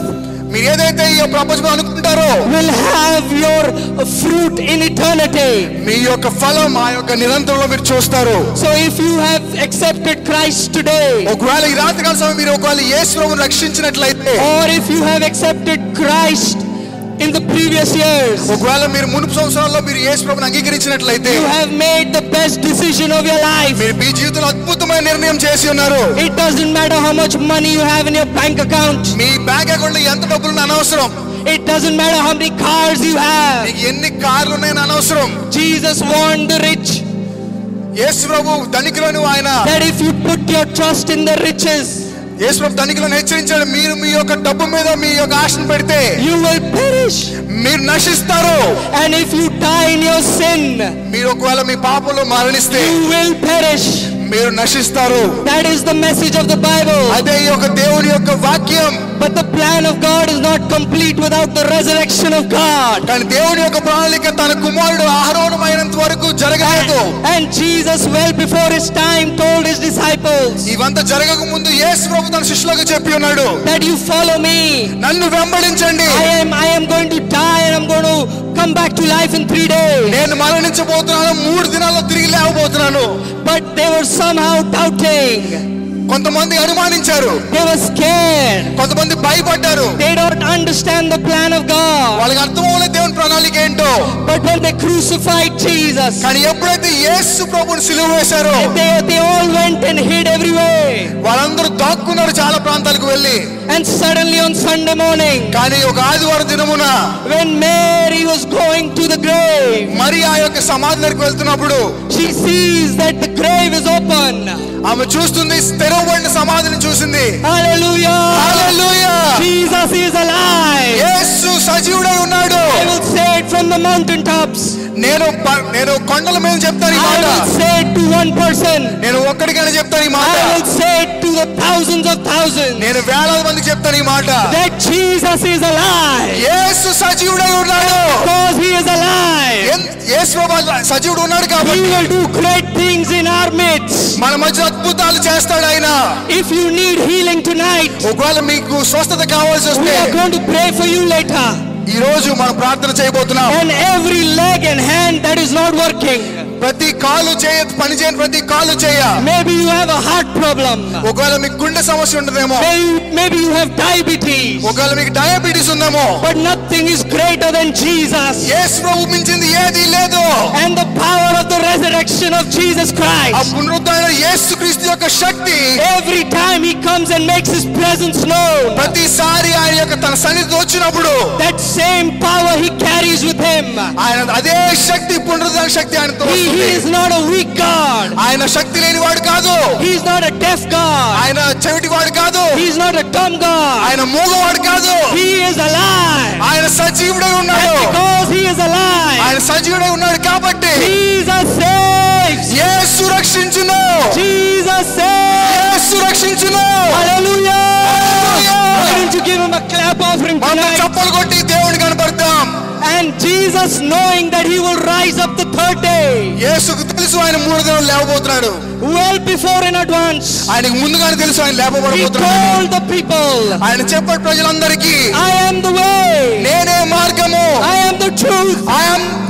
మీరు ఏదైతే ఈ ప్రపంచం అనుకుంటారో will have your fruit in eternity. మీ యొక్క ఫలం ఆ యొక్క నిరంతరంలో మీరు చూస్తారు. So if you have accepted Christ today, ఒకవేళ ఈ రాత్రికాల సమయం మీరు ఒకవేళ యేసు ప్రభువుని రక్షించినట్లయితే, or if you have accepted Christ in the previous years, ఒకవేళ మీరు మునుపు సంవత్సరాల్లో మీరు యేసు ప్రభువుని అంగీకరించినట్లయితే, you have made the best decision of your life. మీరు మీ జీవితంలో అద్భుతమైన నిర్ణయం చేసి ఉన్నారు. It doesn't matter how much money you have in your bank account. Me bank account లో ఎంత డబ్బులు ఉన్నా అనవసరం. It doesn't matter how many cars you have. మీకు ఎన్ని కార్లు ఉన్నాయని అనవసరం. Jesus warned the rich యేసు ప్రభువు ధనికులను ఆయన that if you put your trust in the riches, యేసు ప్రభు ధనికులను హెచ్చరించాడు, మీరు మీ యొక్క డబ్బు మీద మీ యొక్క ఆశను పెడితే you will perish. మీరు నశిస్తారు. And if you die in your sin, మీరు ఒకవేళ మీ పాపంలో మరణిస్తే you will perish. మీరు నశిస్తారు. That is the message of the Bible. అదే ఈ యొక్క దేవుని యొక్క వాక్యం. But the plan of God is not complete without the resurrection of God. కానీ దేవుని యొక్క ప్రణాళిక తన కుమారుడు ఆరోహణమైనంత వరకు జరగలేదు. And Jesus well before his time told his disciples, ఇవంతా జరగక ముందు యేసు ప్రభు తన శిష్యులకు చెప్పి ఉన్నాడు, that you follow me. నన్ను వెంబడించండి. I am going to die and I'm going to come back to life in 3 days. నేను మరణించబోతున్నాను, 3 దినాల్లో తిరిగి లేవబోతున్నాను. But they were somehow doubting. కొంతమంది అనుమానించారు, They were scared. కొంతమంది భయపడ్డారు. They don't understand the plan of God. వాళ్ళకి అర్థం అవ్వలేదు దేవుని ప్రణాళిక ఏంటో. But when they crucified Jesus, కానీ ఎప్పుడైతే యేసు ప్రభువుని సిలువ వేశారో they all went and hid everywhere. వాళ్ళందరూ దాక్కున్నారు చాలా ప్రాంతాలకు వెళ్ళి. And suddenly on Sunday morning, కానీ ఒక ఆదివారం దినమున when Mary was going to the grave, మరి ఆ యొక్క సమాధి దగ్గరికి వెళ్తున్నప్పుడు she sees that the grave is open. ఆమె చూస్తుంది, తెరవబడిన సమాధిని చూసింది. Hallelujah! Hallelujah! Jesus is alive. యేసు సజీవుడై ఉన్నాడు. I will say it from the mountaintops. నేను కొండల మీద చెప్తాను ఈ I మాట. will say it to one person. నేను ఒక్కడికైనా చెప్తాను ఈ మాట. I will say it to the thousands of thousands. నేను వేలాది మందికి చెప్తాను ఈ మాట. That Jesus is alive. యేసు సజీవుడై ఉన్నాడు. Because he is alive, యేసు ప్రభు సజీవుడు ఉన్నాడు he కాబట్టి will do great things in our midst. మన మధ్య అద్భుతాలు చేస్తాడు ఆయన. If you need healing tonight, ఒకవేళ మీకు స్వస్థత కావాల్సి we వస్తే are going to pray for you later. ఈ రోజు మనం ప్రార్థన చేయబోతున్నాం. And every leg and hand that is not working, ప్రతి కాలు పని చేయని ప్రతి కాలు చేయ. maybe you have a heart problem, ఒకవేళ మీకు గుండె సమస్య ఉండదేమో, maybe you have diabetes, ఒకవేళ మీకు డయాబెటీస్ ఉందేమో. but nothing is greater than Jesus. యేసు ప్రభు మించింది ఏదీ లేదు. And the power of the resurrection of Jesus ఆ Christ, పునరుద్ధరణ యేసుక్రీస్తు యొక్క శక్తి every time he comes and makes his presence known, ప్రతిసారి ఆయన యొక్క తన సన్నిధి వచ్చినప్పుడు that same power he carries with him. ఆయన అదే శక్తి, పునరుద్ధరణ శక్తి ఆయనతో He వస్తుంది. is not a weak God. ఆయన శక్తి లేనివాడు కాదు. He is not a deaf God. ఆయన చెవిటివాడు కాదు. He is not a dumb God. ఆయన మూగవాడు కాదు. He is alive. ఆయన సజీవుడై And ఉన్నాడు. because he is alive, ఆయన సజీవుడై ఉన్నాడు కాబట్టి Jesus saves. యేసు రక్షించును. Jesus saves. యేసు రక్షించును. Hallelujah. Hallelujah. Why don't you give him a clap offering మనం tonight? చప్పలు కొట్టి దేవుని కనపడతాం. And Jesus, knowing that he will rise up the third day, యేసుకు తెలుసు ఆయన 3 దినాలు లేవబోతున్నాడు. well before in advance, ఆయనకు ముందుగానే తెలుసు ఆయన he లేపబడబోతున్నాడు. told the people, ఆయన చెప్పాడు ప్రజలందరికీ, I am the way, నేనే మార్గము, I am the truth,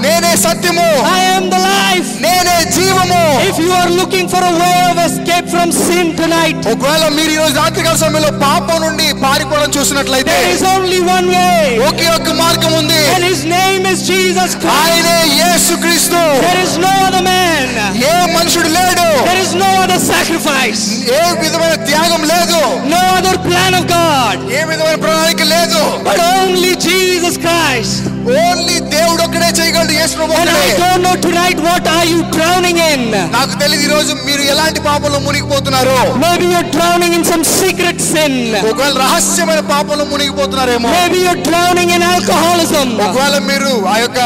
నేనే సత్యము, I am the life. నేనే జీవము. If you are looking for a way of escape from sin tonight, ఒకవేళ మీరు ఈ రోజు రాత్రికాల సమయంలో పాపం నుండి పారిపోవడం చూసినట్లయితే there is only one way, ఒకే ఒక్క మార్గం ఉంది. and his name is Jesus Christ. ఆయనే యేసుక్రీస్తు. There is no other man, ఏ మనుషుడు లేడు, there is no other sacrifice, ఏ విధమైన త్యాగం లేదు, no other plan of God, ఏ విధమైన ప్రణాళిక లేదు. but only Jesus Christ. Only దేవుడు ఒక్కడే చేయగలడు. యేసు ప్రభు And I ఒక్కడే. don't know tonight what are you drowning in. నాకు తెలియదు ఈ రోజు మీరు ఎలాంటి పాపంలో మునిగిపోతున్నారో. Maybe you're drowning in some secret sin. ఒకవేళ రహస్యమైన పాపంలో మునిగిపోతున్నారేమో. Maybe you're drowning in alcoholism. ఒకవేళ మీరు ఆ యొక్క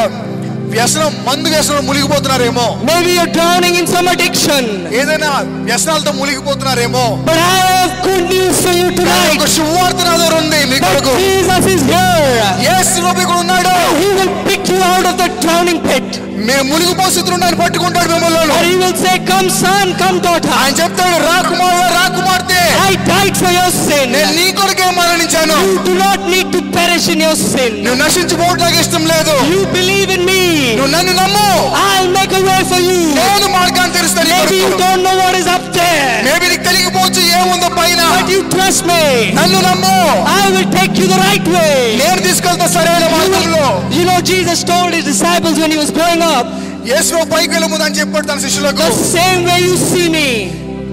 మందు వ్యసనం మునిగిపోతున్నారేమో. Maybe you're drowning in some addiction. ఏదైనా వ్యసనాలతో మునిగిపోతున్నారేమో. But I have good news for you tonight. ఒక శుభవార్త నా దగ్గర ఉంది మీ కొరకు. That Jesus is here. యేసు ప్రభు ఇక్కడ ఉన్నాడు. He will pick you out of the drowning pit. మీరు మునిగిపోయే స్థితిలో ఆయన పట్టుకుంటాడు మిమ్మల్ని. Or he will say, come son, come daughter, ఆయన చెప్తాడు, రా కుమారుడా, రా కుమార్తె, I died for your sin. నేను నీ కొరకే మరణించాను. You do not need to perish in your sin. నువ్వు నశించిపోవడం నాకు ఇష్టం లేదు. You believe in me, నువ్వు నన్ను నమ్ము, I'll make a way for you. నేను మార్గాన్ని తెరుస్తాను. Maybe you don't know what is up there, maybe నీకు తెలియకపోవచ్చు ఏముందో పైన. but you trust me. నన్ను నమ్ము, I will take you the right way. నేను తీసుకెళ్తా సరైన మార్గంలో. You know, Jesus told his disciples when he was growing up, యేసు ప్రభు పైకి వెళ్ళే ముందు అని చెప్పాడు తన శిష్యులకు, the same way you see me,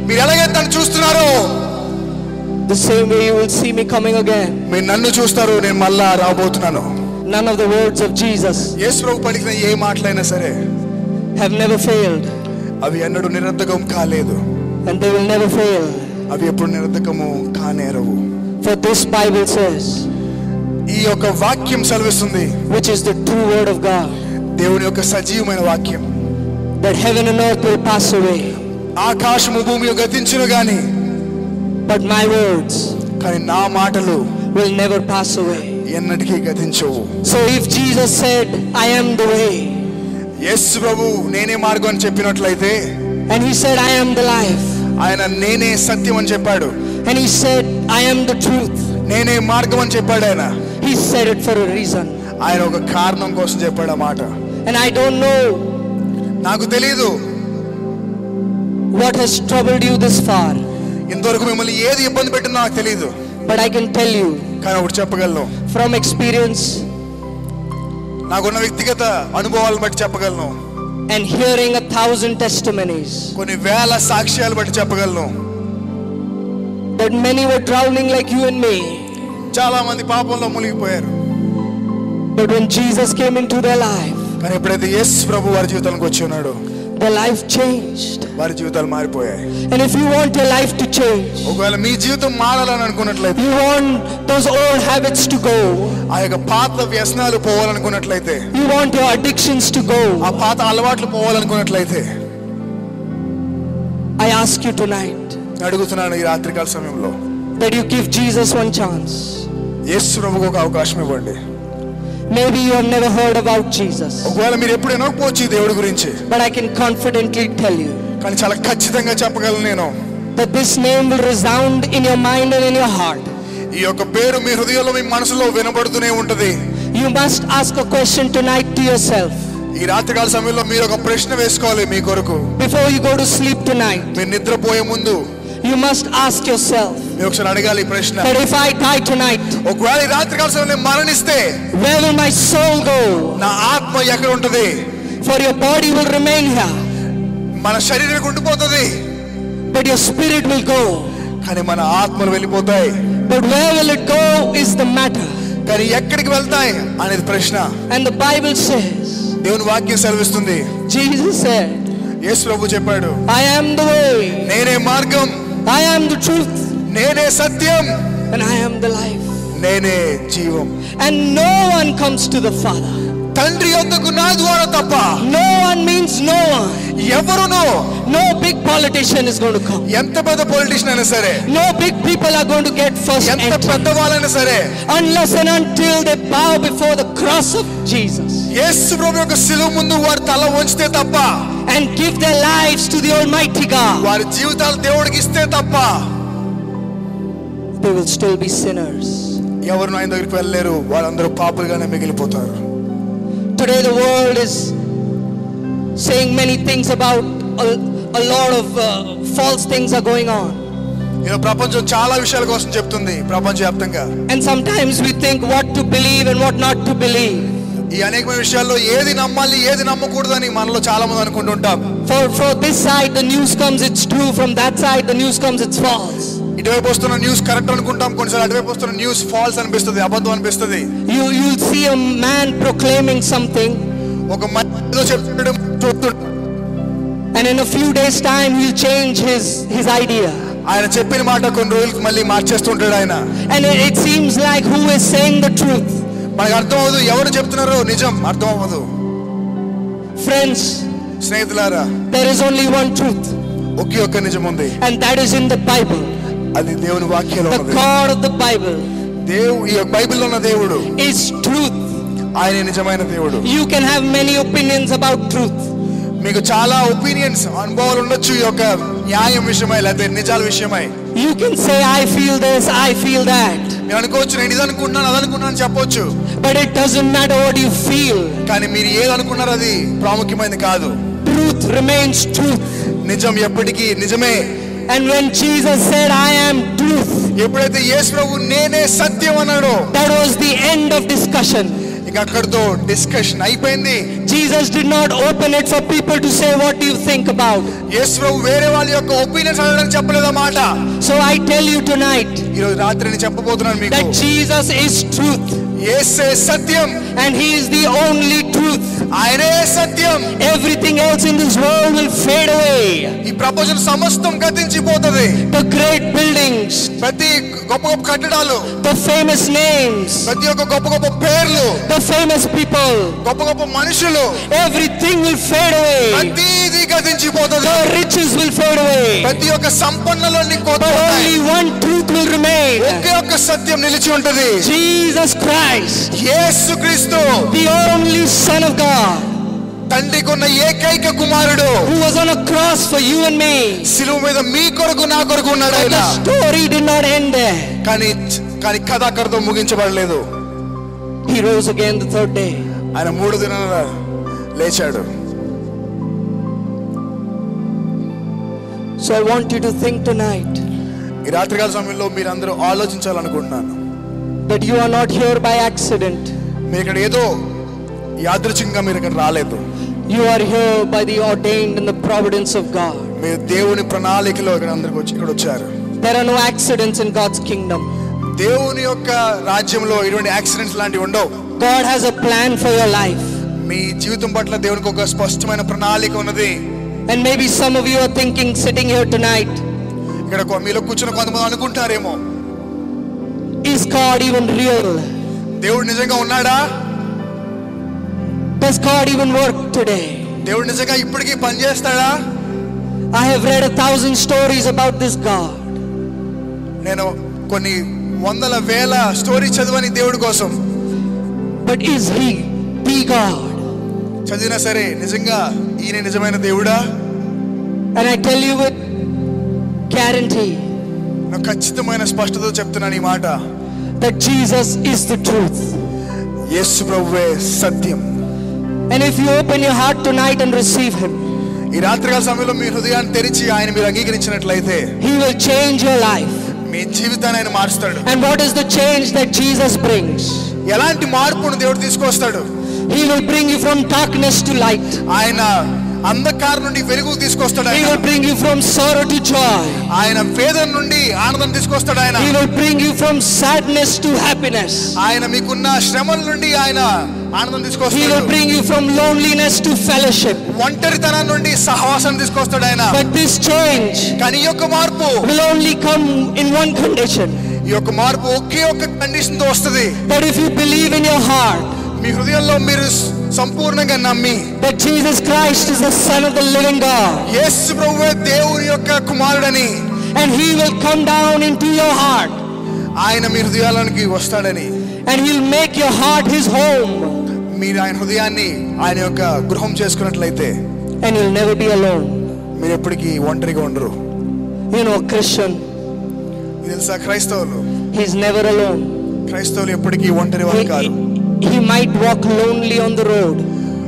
మీరు ఎలాగైతే నన్ను చూస్తున్నారో the same way you will see me coming again. మీరు నన్ను చూస్తారు, నేను మళ్ళా రాబోతున్నాను. None of the words of Jesus యేసు ప్రభు పలికిన ఏ మాటలైనా సరే have never failed, అవి ఎన్నడూ నిరర్ధకం కాలేదు. and they will never fail. అవి ఎప్పుడు నిరర్ధకము కానేరవు. For this Bible says, ఈ యొక్క వాక్యం సెలవిస్తుంది, which is the true word of God, దేవుని యొక్క సజీవమైన వాక్యం, that heaven and earth will pass away, ఆకాశము భూమి గతించును గాని, but my words కానీ నా మాటలు will never pass away. ఎన్నటికీ గతించవు. So if Jesus said, I am the way, యేసు ప్రభు నేనే మార్గం అని చెప్పినట్లయితే, and he said, I am the life, ఆయన నేనే సత్యం అని చెప్పాడు, and he said, I am the truth, నేనే మార్గం అని చెప్పాడు. ఆయన he said it for a reason. ఆయన ఒక కారణం కోసం చెప్పాడు ఆ మాట. And I don't know నాకు తెలీదు what has troubled you this far, ఇంతవరకు మిమ్మల్ని ఏది ఇబ్బంది పెట్టిందో నాకు తెలీదు, but I can tell you కానీ ఒకటి చెప్పగలను, from experience నాకున్న వ్యక్తిగత అనుభవాలను బట్టి చెప్పగలను, and hearing 1,000 testimonies, కొన్ని వేల సాక్ష్యాలు బట్టి చెప్పగలను, that many were drowning like you and me, చాలా మంది పాపంలో మునిగిపోయారు. but when Jesus came into their life, కానీ ఎప్పుడైతే యేసు ప్రభు వారి జీవితానికి వచ్చి ఉన్నాడో, their life changed. వారి జీవితాలు మారిపోయాయి. And if you want your life to change, ఒకవేళ మీ జీవితం మారాలని అనుకున్నట్లయితే, you want those old habits to go, ఆ యొక్క పాత వ్యసనాలు పోవాలనుకున్నట్లయితే, you want your addictions to go, ఆ పాత అలవాట్లు పోవాలనుకున్నట్లయితే, I ask you tonight అడుగుతున్నాను ఈ రాత్రికాల సమయంలో, that you give Jesus one chance. యేసు ప్రభువుకు ఒక అవకాశం ఇవ్వండి. Maybe you have never heard about Jesus, ఒకవేళ మీరు ఎప్పుడు వినకపోవచ్చు ఈ దేవుడి గురించి, but I can confidently tell you కానీ చాలా ఖచ్చితంగా చెప్పగలను నేను, that this name will resound in your mind and in your heart. ఈ యొక్క పేరు మీ హృదయంలో మీ మనసులో వినబడుతూనే ఉంటది. You must ask a question tonight to yourself. ఈ రాత్రికాల సమయంలో మీరు ఒక ప్రశ్న వేసుకోవాలి మీ కొరకు. Before you go to sleep tonight, మీరు నిద్రపోయే ముందు you must ask yourself, మీరు ఒకసారి అడగాలి ఈ ప్రశ్న, that if I die tonight, ఒకవేళ ఈ రాత్రికాల సమయంలో మరణిస్తే where will my soul go? నా ఆత్మ ఎక్కడ ఉంటది? For your body will remain here, మన శరీరం ఉండిపోతుంది, but your spirit will go. కానీ మన ఆత్మలు వెళ్ళిపోతాయి. But where will it go is the matter. కానీ ఎక్కడికి వెళ్తాయి అనేది ప్రశ్న. And the Bible says, దేవుని వాక్యం సెలవిస్తుంది, Jesus said, యేసు ప్రభు చెప్పాడు, I am the way, నేనే మార్గం, I am the truth, నేనే సత్యం, and I am the life. నేనే జీవం. And no one comes to the Father. తండ్రి యొద్దకు నా ద్వారా తప్ప. No one means no one. ఎవరునో, No big politician is going to come. ఎంత పెద్ద పొలిటీషియన్ అయినా సరే, No big people are going to get first ఎంత entry, పెద్దవాళ్ళైనా సరే, unless and until they bow before the cross of Jesus యేసు ప్రభు యొక్క శిలువ ముందు వారు తల వంచితే తప్ప, and give their lives to the Almighty God, వారి జీవితాలు దేవుడికి ఇస్తే తప్ప, they will still be sinners. ఎవరు ఆయన దగ్గరికి వెళ్ళలేరు. వాళ్ళందరూ పాపులుగానే మిగిలిపోతారు. Today the world is saying many things about a lot of false things are going on. ఈ ప్రపంచం చాలా విషయాల కోసం చెప్తుంది ప్రపంచవ్యాప్తంగా. And sometimes we think what to believe and what not to believe. ఈ అనేకమైన విషయాల్లో ఏది నమ్మాలి ఏది నమ్మకూడదని మనలో చాలా మంది అనుకుంటుంటాం. For this side the news comes it's true, from that side the news comes it's false. ఇటువైపు వస్తున్న న్యూస్ కరెక్ట్ అనుకుంటాం, కొన్నిసార్లు అటువైపు వస్తున్న న్యూస్ ఫాల్స్ అనిపిస్తుంది, అబద్ధం అనిపిస్తుంది. You'll see a man proclaiming something, ఒక ఏదో చెప్తుంటాడు, and in a few days time he'll change his idea. ఆయన చెప్పిన మాట కొన్ని రోజులకి మళ్ళీ మార్చేస్తుంటాడు ఆయన. And it seems like who is saying the truth? మనకు అర్థం అవ్వదు ఎవరు చెప్తున్నారో నిజం అర్థం అవ్వదు. Friends, స్నేహితులారా, there is only one truth, ఒకే ఒక్క నిజం ఉంది, and that is in the Bible. అది దేవుని వాక్యంలో The ఉన్నది. God of the Bible ఈ బైబిల్లో ఉన్న దేవుడు is truth. ఆయన నిజమైన దేవుడు. You can have many opinions about truth. మీకు చాలా ఒపీనియన్స్ అనుభవాలు ఉండొచ్చు ఈ యొక్క న్యాయం విషయమై లేదా నిజాల విషయమై. You can say I feel this, I feel that, మీరు అనుకోవచ్చు నేను ఇది అనుకుంటున్నాను అది అనుకుంటున్నాను చెప్పొచ్చు, but it doesn't matter what you feel. కానీ మీరు ఏది అనుకున్నారో అది ప్రాముఖ్యమైనది కాదు. Truth remains truth. నిజం ఎప్పటికీ నిజమే. And when Jesus said I am truth, ఎప్పుడైతే యేసు ప్రభు నేనే సత్యం అన్నాడో, that was the end of discussion. ఇక అక్కడితో డిస్కషన్ అయిపోయింది. Jesus did not open it for people to say what do you think about. యేసు ప్రభు వేరే వాళ్ళ యొక్క ఒపీనియన్స్ అడగడానికి చెప్పలేదు ఆ మాట. So I tell you tonight, ఈ రోజు రాత్రి నేను చెప్పబోతున్నాను మీకు, that Jesus is truth, యేసే సత్యం, and he is the only truth. ఆయనే సత్యం. Everything else in this world will fade away. ఈ ప్రపంచం సమస్తం గతించిపోతది. The great buildings, ప్రతి గొప్ప గొప్ప కట్టడాలు, the famous names, ప్రతి ఒక్క గొప్ప గొప్ప పేర్లు, the famous people, గొప్ప గొప్ప మనుషులు, everything will fade away. ప్రతిది గతించిపోతది. The riches will fade away. ప్రతి ఒక్క సంపన్నలన్నీ But only one truth will remain. ఒకే ఒక్క సత్యం నిలిచి ఉంటది. Jesus Christ, యేసుక్రీస్తు, the only Son of God, తండ్రికి ఉన్న ఏకైక కుమారుడు, who was on a cross for you and me. శిలువ మీద మీ కొరకు నా కొరకు ఉన్నాడు But ఆయన. the story did not end there. కానీ కథ అక్కడితో ముగించబడలేదు. He rose again the third day. ఆయన 3 దినాల లేచాడు. So I want you to think tonight ఈ రాత్రికాల సమయంలో మీరందరూ ఆలోచించాలనుకుంటున్నాను. that you are not here by accident. మీరు ఇక్కడ ఏదో యాదృచ్ఛికంగా మీరు ఇక్కడ రాలేదు. You are here by the ordained and the providence of God. మీరు దేవుని ప్రణాళికలో ఇక్కడ వచ్చారు. There are no accidents in God's kingdom. దేవుని యొక్క రాజ్యంలో ఇటువంటి యాక్సిడెంట్స్ లాంటివి ఉండవు. God has a plan for your life. మీ జీవితం పట్ల దేవునికి ఒక స్పష్టమైన ప్రణాళిక ఉన్నది. And maybe some of you are thinking, sitting here tonight, ఇక్కడ మీలో కూర్చున్న కొంతమంది అనుకుంటారేమో, is God even real? దేవుడు నిజంగా ఉన్నాడా? Does God even work today? దేవుడు నిజంగా ఇప్పటికీ పనిచేస్తాడా? I have read 1,000 stories about this God. నేను కొన్ని వందల వేల స్టోరీ చదివాని దేవుడి కోసం. But is he the God? చదివినా సరే నిజంగా ఈయన నిజమైన దేవుడా? And I tell you with guarantee, నేను ఖచ్చితమైన స్పష్టతతో చెప్తున్నాను ఈ మాట, that Jesus is the truth. యేసు ప్రభువే సత్యం. And if you open your heart tonight and receive him, ఈ రాత్రికాల సమయంలో మీ హృదయాన్ని తెరిచి ఆయన మీరు అంగీకరించినట్లయితే, he will change your life. మీ జీవితాన్ని ఆయన మారుస్తాడు. And what is the change that Jesus brings? ఎలాంటి మార్పును దేవుడు తీసుకొస్తాడు? He will bring you from darkness to light. ఆయన అంధకారం నుండి వెలుగుకు తీసుకొస్తాడు. He will bring you from sorrow to joy. ఆయన వేదన నుండి ఆనందం తీసుకొస్తాడు. ఆయన He will bring you from sadness to happiness. ఆయన మీకున్న శ్రమల నుండి ఆయన ఆనందం He తీసుకొస్తాడు. will bring you from loneliness to fellowship. ఒంటరితనం నుండి సహవాసం తీసుకొస్తాడు ఆయన. But this change కానీ ఈ యొక్క మార్పు, will only come in one condition. ఈ యొక్క మార్పు ఒకే ఒక్క కండిషన్ తో వస్తుంది. That if you believe in your heart మీ హృదయంలో మీరు సంపూర్ణంగా నమ్మి, that Jesus Christ is the Son of the living God, యేసు ప్రభువే దేవుని యొక్క కుమారుడని, and he will come down into your heart, ఆయన మీ హృదయానికి వస్తాడని, and he'll make your heart his home, మీరు ఆయన హృదయాన్ని ఆయన యొక్క గృహం చేసుకున్నట్లయితే, and you'll never be alone. మీరు ఎప్పటికీ ఒంటరిగా ఉండరు. You know, Christian, తెలుసా, క్రైస్తవులు he's never alone. క్రైస్తవులు ఎప్పటికీ ఒంటరి వారు కాదు. He might walk lonely on the road,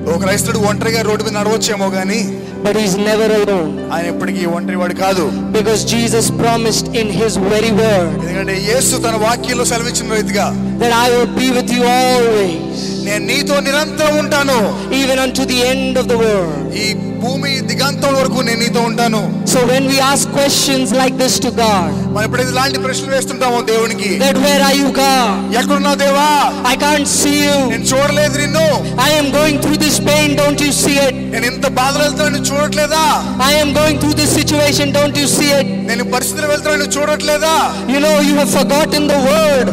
ఓ క్రైస్తవుడు ఒంటరిగా రోడ్డు మీద నడవచ్చేమో గానీ but he's never alone. ఆయన ఎప్పటికీ ఒంటరి వాడు కాదు. Because Jesus promised in his very word ఎందుకంటే యేసు తన వాక్యంలో సెలవిచ్చిన రీతిగా, that I will be with you always, నేను నీతో నిరంతరం ఉంటాను, even unto the end of the world. ఈ భూమి దిగంతం వరకు నేను నీతో ఉంటాను. So when we ask questions like this to God, మనం ఎప్పుడైతే ఇలాంటి ప్రశ్నలు వేస్తుంటామో దేవునికి, that where are you, God? ఎక్కడున్నావు దేవా? I can't see you. నేను చూడలేదు నిన్ను. I am going through this pain, don't you see it? నేను ఇంత బాధలు వెళ్తాను, నువ్వు చూడట్లేదా? I am going through this situation, don't you see it? నేను పరిస్థితులు వెళ్తాను, నువ్వు చూడట్లేదా? You know, you have forgotten the word.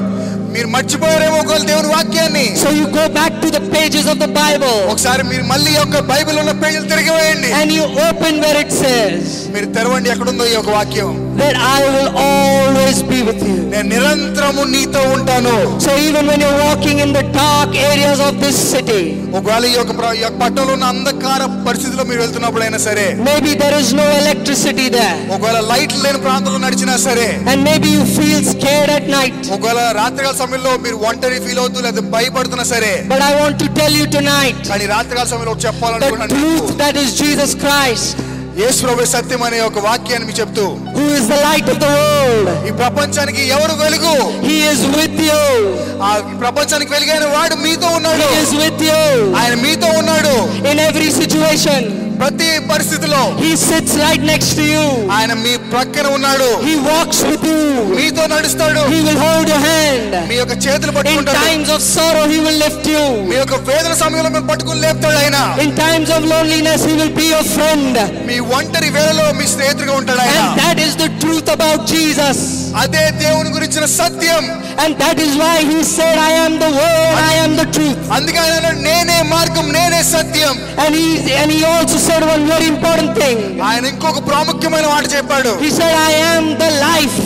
మీరు మర్చిపోయారేమో ఒకవేళ దేవుని వాక్యాన్ని. So you go back to the pages of the Bible, ఒకసారి మీరు మళ్ళీ ఈ యొక్క బైబిల్ ఉన్న పేజీలు తిరిగి వేయండి. and you open where it says మీరు తెరవండి, ఎక్కడుందో ఈ యొక్క వాక్యం. that I will always be with you. నేను నిరంతరము నీతో ఉంటాను. So even when you're walking in the dark areas of this city, ఒకవేళ ఈ యొక్క పట్టణంలో ఉన్న అంధకార పరిస్థితిలో మీరు వెళ్తున్నప్పుడైనా సరే, maybe there is no electricity there, ఒకవేళ లైట్ లేని ప్రాంతంలో నడిచినా సరే, and maybe you feel scared at night, ఒకవేళ రాత్రికాల సమయంలో మీరు ఒంటరి ఫీల్ అవుతూ లేదా భయపడుతున్నా సరే, but I want to tell you tonight, కానీ రాత్రికాల సమయంలో the చెప్పాలనుకుంటున్నాను, truth that is Jesus Christ, యేసు ప్రభువే సత్యం అనే ఒక వాక్యాన్ని మీకు చెప్తూ, who is the light of the world, ఈ ప్రపంచానికి ఎవరు వెలుగు? he is with you. ఆ ప్రపంచానికి వెలుగైన వాడు మీతో ఉన్నాడు. He is with you ఆయన మీతో ఉన్నాడు in every situation. ప్రతి పరిస్థితిలో. He sits right next to you. ఆయన మీ ప్రక్కన ఉన్నాడు. He walks with you. మీతో నడుస్తాడు. He will hold your hand. మీ యొక్క చేతులు పట్టుకుంటాడు. In times of sorrow he will lift you. మీ యొక్క వేదన సమయంలో మీరు పట్టుకుని లేపుతాడు ఆయన. In times of loneliness he will be your friend. మీ ఒంటరి వేళలో మీ స్నేహితుడిగా ఉంటాడు ఆయన. And that is the truth about Jesus. అదే దేవుని గురించిన సత్యం. And that is why he said, I am the way and I am the truth. అందుకే ఆయన అన్నాడు, నేనే మార్గం, నేనే సత్యం. And he also said one very important thing. ఆయన ఇంకొక ప్రాముఖ్యమైన మాట చెప్పాడు. He said, I am the life.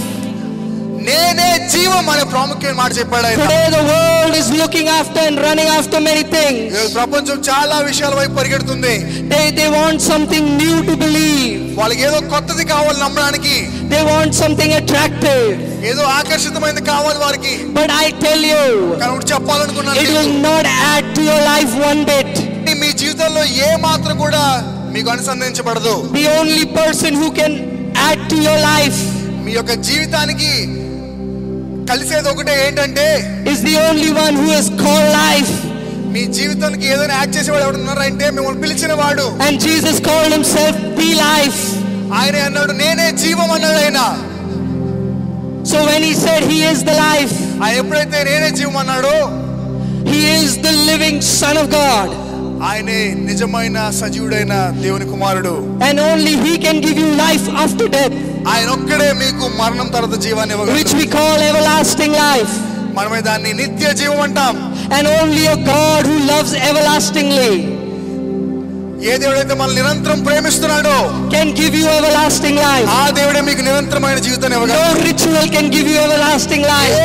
నేనే జీవం అనే ప్రాముఖ్యమైన మాట చెప్పాడు ఆయన. Today the world is looking after and running after many things. ప్రపంచం చాలా విషయాల వైపు పరిగెడుతుంది. They want something new to believe. వాళ్ళకి ఏదో కొత్తది కావాలి నమ్మడానికి. They want something attractive. ఏదో ఆకర్షితమైనది కావాలి వారికి. But I tell you, కానీ చెప్పాలనుకున్నాను, it will not add to your life one bit. మీ జీవితంలో ఏ మాత్రం కూడా మీకు అనుసంధానించబడదు. The only person who can add to your life, మీ యొక్క జీవితానికి కలిసేది ఒకటే, ఏంటంటే is the only one who is called life. మీ జీవితానికి ఏదైనా యాడ్ చేసేవాడు ఎవరు ఉన్నారంటే మిమ్మల్ని పిలిచిన వాడు. And Jesus called himself the life. ఆయన అన్నాడు, నేనే జీవం అన్నాడు ఆయన. So when he said he is the life, ఆయన ఎప్పుడైతే నేనే జీవం అన్నాడో, he is the living Son of God. ఆయనే నిజమైన సజీవుడైన దేవుని కుమారుడు. And only he can give you life after death. ఆయన ఒక్కడే మీకు మరణం తర్వాత జీవాన్ని ఇవ్వగలడు. Which we call everlasting life. మనమే దాన్ని నిత్య జీవం అంటాం. And only a God who loves everlastingly ఏ దేవుడైతే మనల్ని నిరంతరం ప్రేమిస్తున్నాడో can give you everlasting life. ఆ దేవుడే మీకు నిరంతరమైన జీవితాన్ని ఇవ్వగలడు. No ritual can give you everlasting life.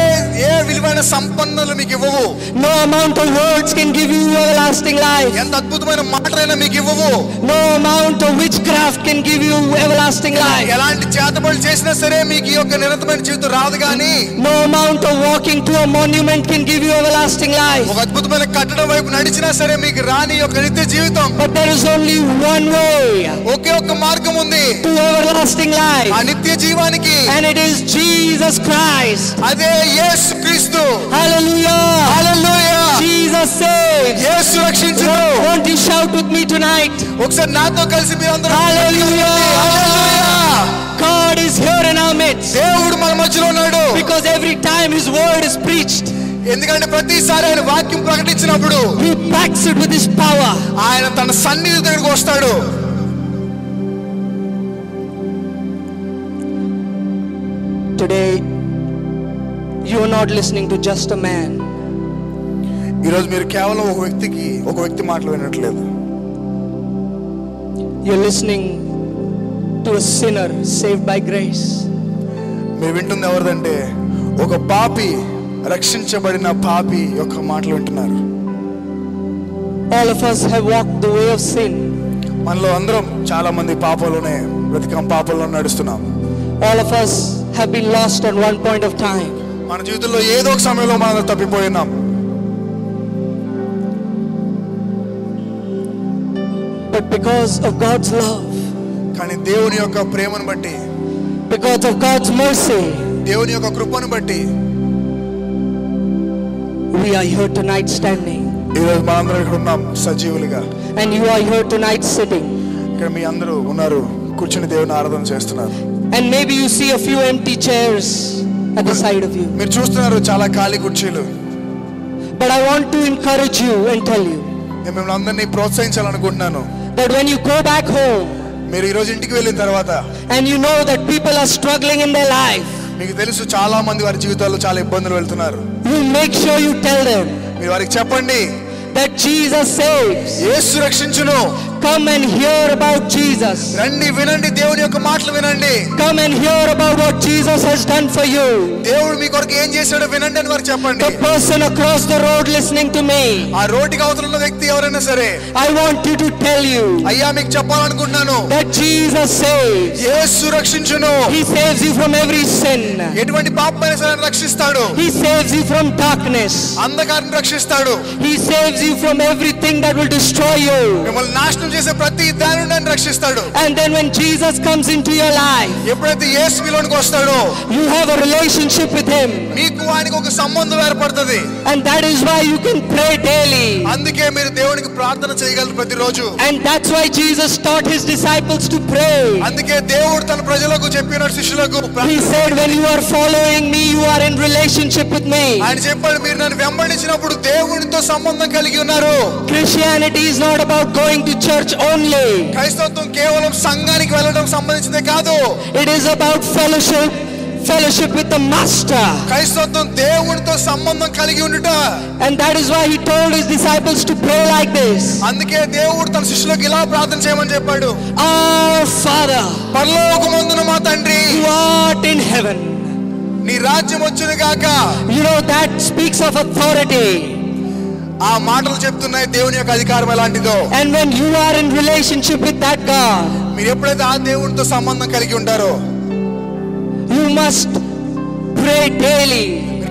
ఏ విలువైన సంపన్నులు మీకు ఇవ్వవు. No amount of words can give you everlasting life. ఎంత అద్భుతమైన మాటలైనా మీకు ఇవ్వవు. No amount of witchcraft can give you everlasting life. ఎలాంటి చేతబడులు చేసినా సరే మీకు ఈ యొక్క నిరంతరమైన జీవితం రాదు. కానీ no amount of walking to a monument can give you everlasting life. ఒక అద్భుతమైన కట్టడం వైపు నడిచినా సరే మీకు రాని యొక్క నిత్య జీవితం. But there is only one way. ఒకే ఒక్క మార్గం ఉంది to everlasting life. ఆ నిత్య జీవానికి. And it is Jesus Christ. అదే యేసు క్రీస్తు. Hallelujah. Hallelujah. Jesus saves. యేసు రక్షించును. Won't you shout with me tonight? ఒకసారి నాతో కలిసి మీరందరూ Hallelujah. Hallelujah. God is here in our midst. దేవుడు మన మధ్యలో ఉన్నాడు. Because every time his word is preached, ఎందుకంటే ప్రతిసారి ఆయన వాక్యం ప్రకటించినప్పుడు he backs it with his power. ఆయన తన సన్నిధి దగ్గరికి వస్తాడు. Today you are not listening to just a man. ఈరోజు మీరు కేవలం ఒక వ్యక్తి మాటలు వినట్లేదు. You're listening to a sinner saved by grace. మీరు వింటుంది ఎవరిదంటే ఒక పాపి, రక్షించబడిన పాపి యొక్క మాటలు వింటున్నారు. All of us have walked the way of sin. మనలో అందరం చాలా మంది పాపంలోనే బ్రతికం, పాపంలో నడుస్తున్నాం. All of us have been lost at one point of time. మన జీవితంలో ఏదో ఒక సమయంలో మనం తప్పిపోయినాం. But because of God's love, కానీ దేవుని యొక్క ప్రేమను బట్టి, because of God's mercy, దేవుని యొక్క కృపను బట్టి we are here tonight standing. ఈరోజు మనందరం ఇక్కడ ఉన్నాం సజీవులుగా. And you are here tonight sitting. ఇక్కడ మీ అందరూ ఉన్నారు, కూర్చుని దేవుని ఆరాధన చేస్తున్నారు. And maybe you see a few empty chairs at the side of you. మీరు చూస్తున్నారు చాలా ఖాళీ కుర్చీలు. But I want to encourage you and tell you నేను మిమ్మల్ని అందరినీ ప్రోత్సహించాలనుకుంటున్నాను. that when you go back home, మీరు ఈ రోజు ఇంటికి వెళ్ళిన తర్వాత, and you know that people are struggling in their life, మీకు తెలుసు చాలా మంది వారి జీవితాల్లో చాలా ఇబ్బందులు వెళ్తున్నారు. you make sure you tell them మీరు వారికి చెప్పండి that Jesus saves. యేసు రక్షించును. Come and hear about Jesus. రండి, వినండి, దేవుని యొక్క మాటలు వినండి. Come and hear about what Jesus has done for you. దేవుడు మీ కొరకు ఏం చేశాడో వినండి అని వారికి చెప్పండి. The person across the road listening to me, ఆ రోడ్డుకి అవతల ఉన్న వ్యక్తి ఎవరైనా సరే, I want you to tell you అయ్యా మీకు చెప్పాలనుకుంటున్నాను, that Jesus saves. యేసు రక్షించును. He saves you from every sin. ఎటువంటి పాపమైనా సరే రక్షిస్తాడు. He saves you from darkness. అంధకారాన్ని రక్షిస్తాడు. He saves you from everything that will destroy you. మిమ్మల్ని నాశనం చేసే ప్రతి దాని నుండి ఆయన రక్షిస్తాడు. And then when Jesus comes into your life, ఎప్పుడైతే యేసు మీలోనికి వస్తాడో, you have a relationship with him. మీకు ఆయనకు ఒక సంబంధం ఏర్పడుతుంది. And that is why you can pray daily. అందుకే మీరు దేవునికి ప్రార్థన చేయగలరు ప్రతిరోజు. And that's why Jesus taught his disciples to pray. అందుకే దేవుడు తన ప్రజలకు చెప్పినాడు, శిష్యులకు. He said, when you are following me, you are in relationship with me. ఆయన చెప్పాడు, మీరు నన్ను వెంబడించినప్పుడు దేవునితో సంబంధం కలిగి ఉన్నారు. Christianity is not about going to church only. క్రైస్తవత్వం కేవలం సంఘానికి వెళ్ళడం సంబంధించిందే కాదు. It is about fellowship with the master. క్రైస్తవత్వం దేవునితో సంబంధం కలిగి ఉండుట. And that is why he told his disciples to pray like this. అందుకే దేవుడు తన శిష్యులకు ఇలా ప్రార్థన చేయమని చెప్పాడు. Our Father, పరలోకమందున మా తండ్రి, who art in heaven. నీ రాజ్యం వచ్చును గాక. You know, that speaks of authority. ఆ మాటలు చెప్తున్నాయి దేవుని యొక్క అధికారం ఎలాంటిదో. And when you are in relationship with that God, మీరు ఎప్పుడైతే ఆ దేవునితో సంబంధం కలిగి ఉంటారో, you must pray daily.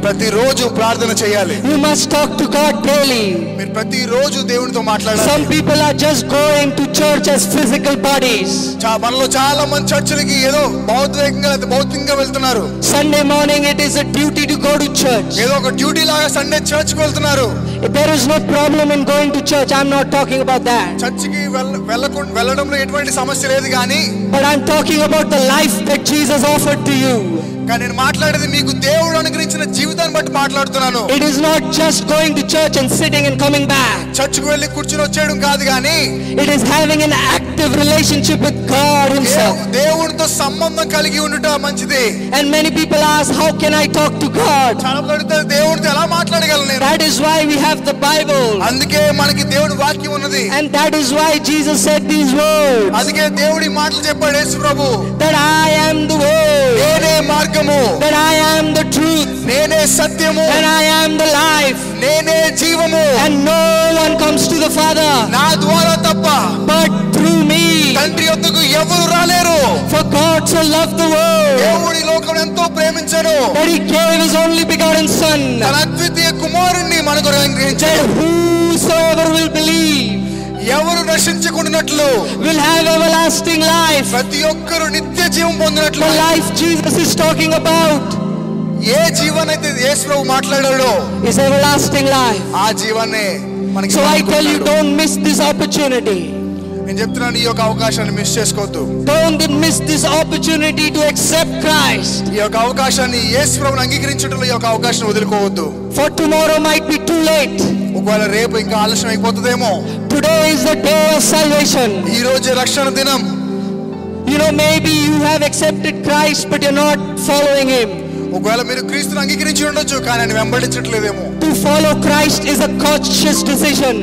ప్రతిరోజు ప్రార్థన చేయాలి. You must talk to God daily. మీరు ప్రతిరోజు దేవునితో మాట్లాడాలి. Some people are just going to church as physical bodies. మనలో చాలా మంది చర్చిలకి ఏదో భౌతికంగా వెళ్తున్నారు. Sunday morning it is a duty to go to church. ఏదో ఒక డ్యూటీ లాగా సండే చర్చ్కి వెళ్తున్నారు. There is no problem in going to church. I'm not talking about that. చర్చికి వెళ్ళడంలో ఎటువంటి సమస్య లేదు కానీ, but I'm talking about the life that Jesus offered to you. కానీ నేను మాట్లాడేది మీకు దేవుడు అనుగ్రహించిన జీవితాన్ని బట్టి మాట్లాడుతున్నాను. It is not just going to church and sitting and coming back. చర్చికి వెళ్ళి కూర్చుని వచ్చేయడం కాదు కానీ, it is having an active relationship with God himself. దేవునితో సంబంధం కలిగి ఉండుట మంచిది. And many people ask, how can I talk to God? చాలా మంది అడుగుతారు, దేవునితో ఎలా మాట్లాడగలను నేను? That is why we have the Bible. అందుకే మనకి దేవుని వాక్యం ఉన్నది. And that is why Jesus said these words. అందుకే దేవుడి మాటలు చెప్పాడు యేసు ప్రభు. that I am the way. నేనే మార్గము. that I am the truth. నేనే సత్యము. and I am the life. నేనే జీవము. and no one comes to the Father నా ద్వారా తప్ప but through me. తండ్రి యొద్దకు ఎవరు రాలేరు. For God so loved the world దేవుడి లోకం ఎంతో ప్రేమించెను, that he gave his only begotten Son, తన అద్వితీయ కుమారుణ్ణి మనకు that అనుగ్రహించాడు. whosoever will believe ఎవరు నశించకుండానట్లు will have everlasting life. ప్రతి ఒక్కరు నిత్య జీవం పొందినట్లు. The life Jesus is talking about A జీవనైతే Yesu Prabhu మాట్లాడాడో is everlasting life. ఆ జీవాన్నే మనకి. So I tell you, don't miss this opportunity. నేను చెప్తున్నాను, ఈ యొక్క అవకాశాన్ని మిస్ చేసుకోవద్దు. Don't miss this opportunity to accept Christ. ఈ యొక్క అవకాశాన్ని యేసు ప్రభువుని అంగీకరించడంలో ఈ యొక్క అవకాశాన్ని వదులుకోవద్దు. For tomorrow might be too late. ఒకవేళ రేపు ఇంకా ఆలస్యం అయిపోతుందేమో. Today is the day of salvation. ఈ రోజు రక్షణ దినం. You know, maybe you have accepted Christ but you're not following him. ఒకవేళ మీరు క్రీస్తుని అంగీకరించి ఉండొచ్చు కానీ ఆయన వెంబడించట్లేదేమో. To follow Christ is a conscious decision.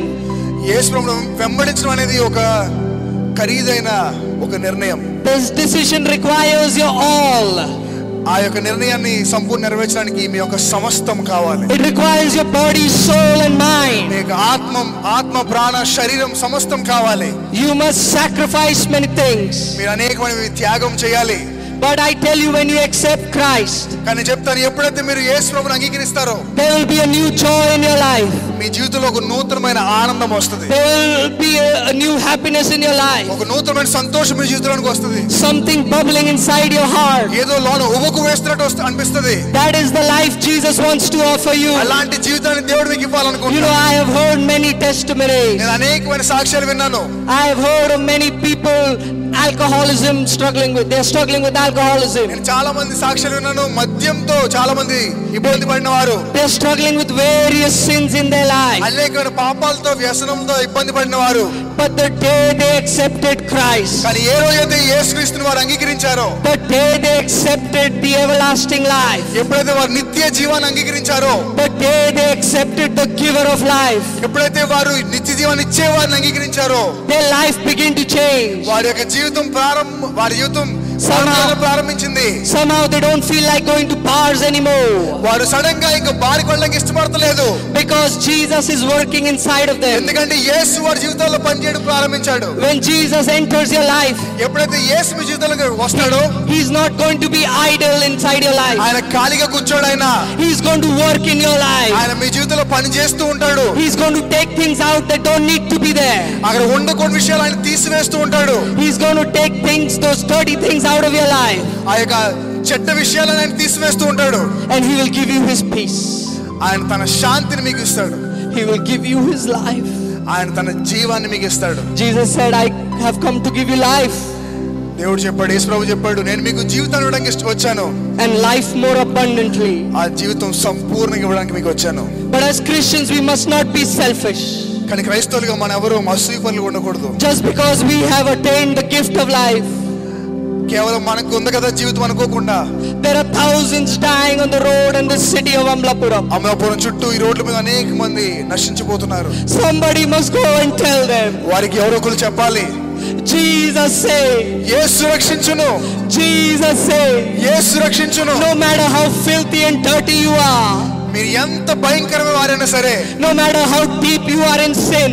యేసు ప్రభువును వెంబడించడం అనేది ఒక ఖరీదైన ఒక నిర్ణయం. This decision requires your all. ఆ యొక్క నిర్ణయాన్ని సంపూర్ణ నెరవేర్చడానికి మీ యొక్క సమస్తం కావాలి. It requires your body, soul and mind. మీ యొక్క ఆత్మ ప్రాణ శరీరం సమస్తం కావాలి. You must sacrifice many things. మీరు అనేకమైనవి త్యాగం చేయాలి. But I tell you, when you accept Christ, కానీ చెప్తాను, ఎప్పుడైతే మీరు యేసు ప్రభువుని అంగీకరిస్తారో there will be a new joy in your life. మీ జీవితంలో ఒక నూతనమైన ఆనందం వస్తుంది. There will be a new happiness in your life. ఒక నూతనమైన సంతోషం మీ జీవితంలోకి వస్తుంది. Something bubbling inside your heart. ఏదో లోన ఉబుకు వేస్తున్నట్టు అనిపిస్తుంది. That is the life Jesus wants to offer you. అలాంటి జీవితాన్ని దేవుడు మీకు You know, ఇవ్వాలనుకుంటున్నాడు. I have heard many testimonies. నేను అనేకమైన సాక్ష్యాలు విన్నాను. I have heard of many people alcoholism they're struggling with alcoholism. నేను చాలా మంది సాక్ష్యాలు విన్నాను. మద్యంతో చాలా మంది ఇబ్బంది పడిన వారు. They're struggling with various sins in their life. అనేకమైన పాపాలతో వ్యసనంతో ఇబ్బంది పడిన వారు. But the day they accepted Christ, కానీ ఏ రోజైతే యేసుక్రీస్తుని వారు అంగీకరించారో, the day they accepted the everlasting life, ఎప్పుడైతే వారు నిత్య జీవాన్ని అంగీకరించారో, the day they accepted the giver of life, ఎప్పుడైతే వారు నిత్య జీవాన్ని ఇచ్చే వారిని అంగీకరించారో, their life began to change. వారి యొక్క జీవితం ప్రారంభించింది. Somehow they don't feel like going to bars anymore. వారు సడన్ గా ఇంకా బారికి వెళ్ళడానికి ఇష్టపడతలేదు. Because Jesus is working inside of them. ఎందుకంటే యేసు వారి జీవితాల్లో పనిచేయడం ప్రారంభించాడు. When Jesus enters your life, ఎప్పుడైతే యేసు మీ జీవితంలోకి వస్తాడో, he's not going to be idle inside your life. ఆయన ఖాళీగా కూర్చోడు. ఆయన He's going to work in your life. ఆయన మీ జీవితంలో సన్నిధిలో పని చేస్తూ ఉంటాడు. He's going to take things out that don't need to be there. అక్కడ ఉండకూడని విషయాలు ఆయన తీసివేస్తూ ఉంటాడు. He's going to take things, those dirty things out of your life. ఆ యొక్క చెడ్డ విషయాలను ఆయన తీసివేస్తూ ఉంటాడు. And he will give you his peace. ఆయన తన శాంతిని మీకు ఇస్తాడు. He will give you his life. ఆయన తన జీవాన్ని మీకు ఇస్తాడు. Jesus said, I have come to give you life. దేవుడు చెప్పాడు, యేసు ప్రభు చెప్పాడు, నేను మీకు జీవితాన్ని ఇవ్వడానికి వచ్చాను. And life more abundantly. ఆ జీవితం సంపూర్ణంగా ఇవ్వడానికి మీకు వచ్చాను. But as Christians we must not be selfish. కానీ క్రైస్తవులుగా మనం ఎవరు అసూయపరులుగా ఉండకూడదు. Just because we have attained the gift of life. కేవలం మనకు ఉంది కదా జీవితం అనుకోకుండా. There are thousands dying on the road in the city of Amlapuram. Amalapuram చుట్టూ ఈ రోడ్ల మీద అనేక మంది నశించిపోతున్నారు. Somebody must go and tell them. వారికి ఎవరో ఒకరు చెప్పాలి. Jesus saved. యేసు రక్షించును. Jesus saved. యేసు రక్షించును. No matter how filthy and dirty you are. మీరు ఎంత భయంకరమైన వారైనా సరే, no matter how deep you are in sin,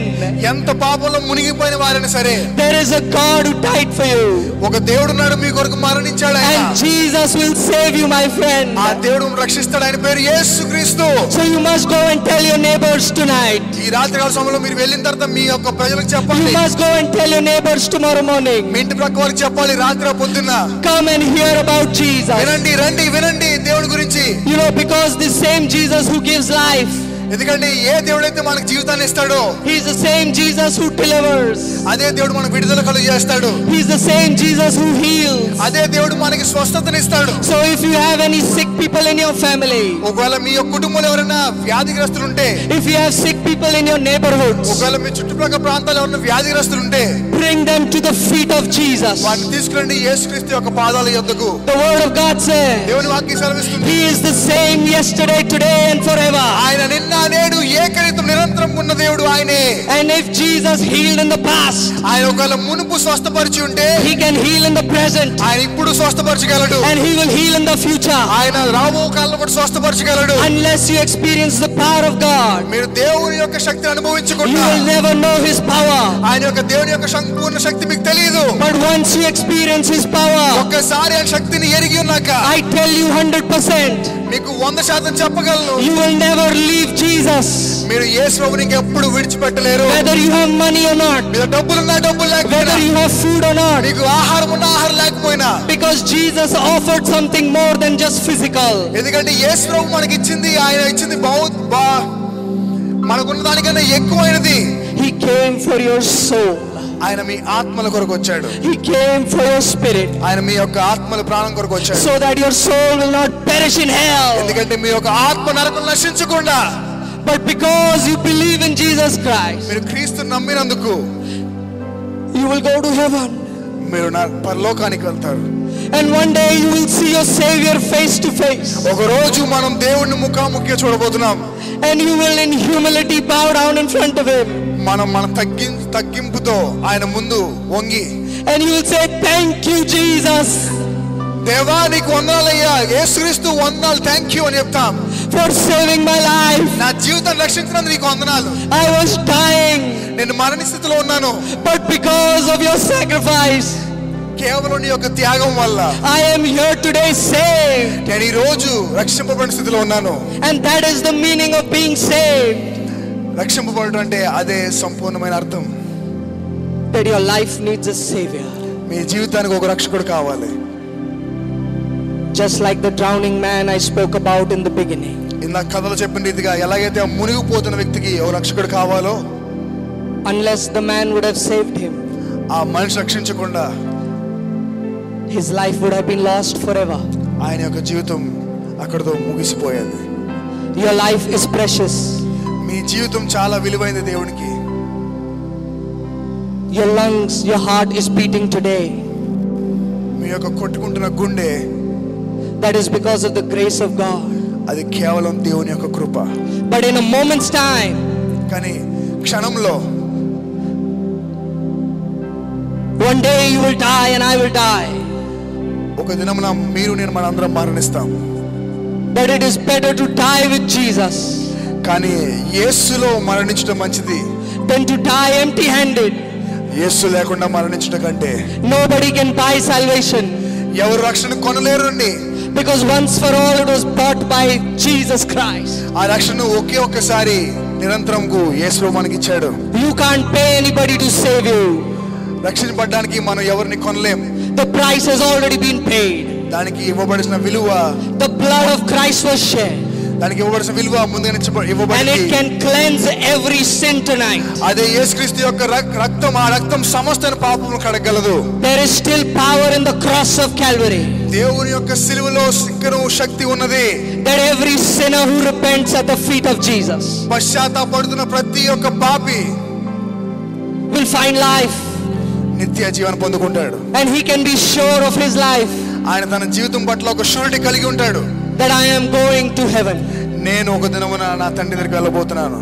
ఎంత పాపంలో మునిగిపోయిన వారైనా సరే, there is a God who died for you. ఒక దేవుడు ఉన్నాడు మీ కొరకు మరణించాడు ఆయన. And Jesus will save you, my friend. ఆ దేవుడు రక్షిస్తాడు, ఆయన పేరు యేసుక్రీస్తు. So you must go and tell your neighbors tonight. ఈ రాత్రికాల సమయంలో మీరు వెళ్ళిన తర్వాత మీ యొక్క ప్రజలకు చెప్పాలి. You must go and tell your neighbors tomorrow morning. మీ ఇంటి ప్రక్క వారికి చెప్పాలి రాత్రి పొద్దున్న. Come and hear about Jesus. వినండి, రండి, వినండి దేవుని గురించి. You know, because the same Jesus who gives life, ఎందుకంటే ఏ దేవుడైతే మనకు జీవితాన్ని ఇస్తాడో, he is the same Jesus who delivers. అదే దేవుడు మనకు విడుదల కలుగజేస్తాడు. He is the same Jesus who heals. అదే దేవుడు మనకి స్వస్థతని ఇస్తాడు. So if you have any sick people in your family, ఒకవేళ మీ యొక్క కుటుంబంలో ఎవరైనా వ్యాధిగ్రస్తులు ఉంటే, if you have sick people in your neighborhoods, ఒకవేళ మీ చుట్టుపక్కల ప్రాంతాల్లో ఎవరైనా వ్యాధిగ్రస్తులు ఉంటే, bring them to the feet of Jesus. వారిని తీసుకురండి యేసుక్రీస్తు యొక్క పాదాల యొద్దకు. The word of God says, దేవుని వాక్యం సెలవిస్తుంది, he is the same yesterday, today and forever. ఆయన నిన్న నేడు ఏకరీతం నిరంతరం ఉన్న దేవుడు ఆయనే. And if Jesus healed in the past, ఆయన ఒకవేళ మునుపు స్వస్థపరిచి ఉంటే, he can heal in the present. ఆయన ఇప్పుడు స్వస్థపరచగలడు. And he will heal in the future. ఆయన రాబో కాలంలో కూడా స్వస్థపరచగలడు. Unless you experience the power of God, మీరు దేవుని యొక్క శక్తిని you అనుభవించకుండా will never know his power. ఆయన యొక్క దేవుని యొక్క సంపూర్ణ శక్తి మీకు తెలియదు. But once you experience his power, ఒక్కసారి ఆయన శక్తిని ఎరిగి ఉన్నాక, I tell you 100%, మీకు 100% చెప్పగలను, you will never leave Jesus. మీరు యేసు ప్రభువుని ఇంకెప్పుడు విడిచిపెట్టలేరు. Whether you have money or not, మీరు డబ్బులున్నా డబ్బులు లేకపోయినా, whether you have food or not, మీకు ఆహారం ఉన్నా ఆహారం లేకపోయినా, because Jesus offered something more than just physical. ఎందుకంటే యేసు ప్రభు మనకి ఇచ్చింది, ఆయన ఇచ్చింది మనకున్న దానికన్నా ఎక్కువైనది. He came for your soul. ఆయన మీ ఆత్మల కొరకు వచ్చాడు. He came for your spirit. ఆయన మీ యొక్క ఆత్మల ప్రాణం కొరకు వచ్చాడు. So that your soul will not perish in hell. ఎందుకంటే మీ యొక్క ఆత్మ నరకం నశించకుండా, but because you believe in Jesus Christ, మీరు క్రీస్తుని నమ్మినందుకు you will go to heaven. మీరు పరలోకానికి వెళ్తారు. And one day you will see your Savior face to face. ఒక రోజు మనం దేవుణ్ణి ముఖాముఖిగా చూడబోతున్నాం. And you will in humility bow down in front of him. మనం మన తగ్గింపుతో ఆయన ముందు వంగి, and you will say, thank you Jesus, దేవా నీకు వందనాలయ్యా, యేసుక్రీస్తు వందనాలు, థ్యాంక్ యూ అని చెప్తాం. for saving my life. నా జీవితాన్ని రక్షించినందుకు నీకు వందనాలు. I was dying, నేను మరణ స్థితిలో ఉన్నాను, but because of your sacrifice, కేవలం నీ యొక్క త్యాగం వల్ల I am here today saved. నేను ఈ రోజు రక్షింపబడిన స్థితిలో ఉన్నాను. And that is the meaning of being saved. రక్షింపబడడం అంటే అదే సంపూర్ణమైన అర్థం. That your life needs a savior. మీ జీవితానికి ఒక రక్షకుడు కావాలి. Just like the drowning man I spoke about in the beginning. ఇందా కథలో చెప్పిన రీతిగా ఎలాగైతే ఆ మునిగిపోతున్న వ్యక్తికి ఒక రక్షకుడు కావాలో, unless the man would have saved him, ఆ మనిషి రక్షించకుండా his life would have been lost forever. ఆయన యొక్క జీవితం అక్కడితో ముగిసిపోయేది. Your life is precious. మీ జీవితం చాలా విలువైనది దేవునికి. Your lungs, your heart is beating today. మీ యొక్క కొట్టుకుంటున్న గుండె, that is because of the grace of God. అది కేవలం దేవుని యొక్క కృప. But in a moment's time, కానీ క్షణంలో, one day you will die and I will die. ఒక దినమున మీరు నేను మనందరం మరణిస్తాం. But it is better to die with Jesus. కానీ యేసులో మరణించడం మంచిది than to die empty-handed. యేసు లేకుండా మరణించడం కంటే. Nobody can buy salvation. ఎవరు రక్షణ కొనలేరండి. Because once for all it was bought by Jesus Christ. ఆ రక్షణను ఒకే ఒక్కసారి నిరంతరంకు యేసు మనకి ఇచ్చాడు. You can't pay anybody to save you. రక్షించబడడానికి మనం ఎవరిని కొనలేం. The price has already been paid. దానికి ఇవ్వబడిన విలువ, the blood of Christ was shed. దానికి ఇవ్వబడిన విలువ ముందుగానే ఇవ్వబడింది. And it can cleanse every sin tonight. అదే యేసుక్రీస్తు యొక్క రక్తం, ఆ రక్తం సమస్త పాపములను కడగలదు. There is still power in the cross of Calvary. దేవుని యొక్క సిలువలో ఇంకనూ శక్తి ఉన్నది. That every sinner who repents at the feet of Jesus పశ్చాత్తాపడుతున్న ప్రతి ఒక్క పాపి will find life. నిత్య జీవనం పొందుకుంటాడు. And he can be sure of his life. ఆయన తన జీవితం పట్ల ఒక షూరిటీ కలిగి ఉంటాడు. That I am going to heaven. నేను ఒక దినమున నా తండ్రి దగ్గరికి వెళ్ళబోతున్నాను.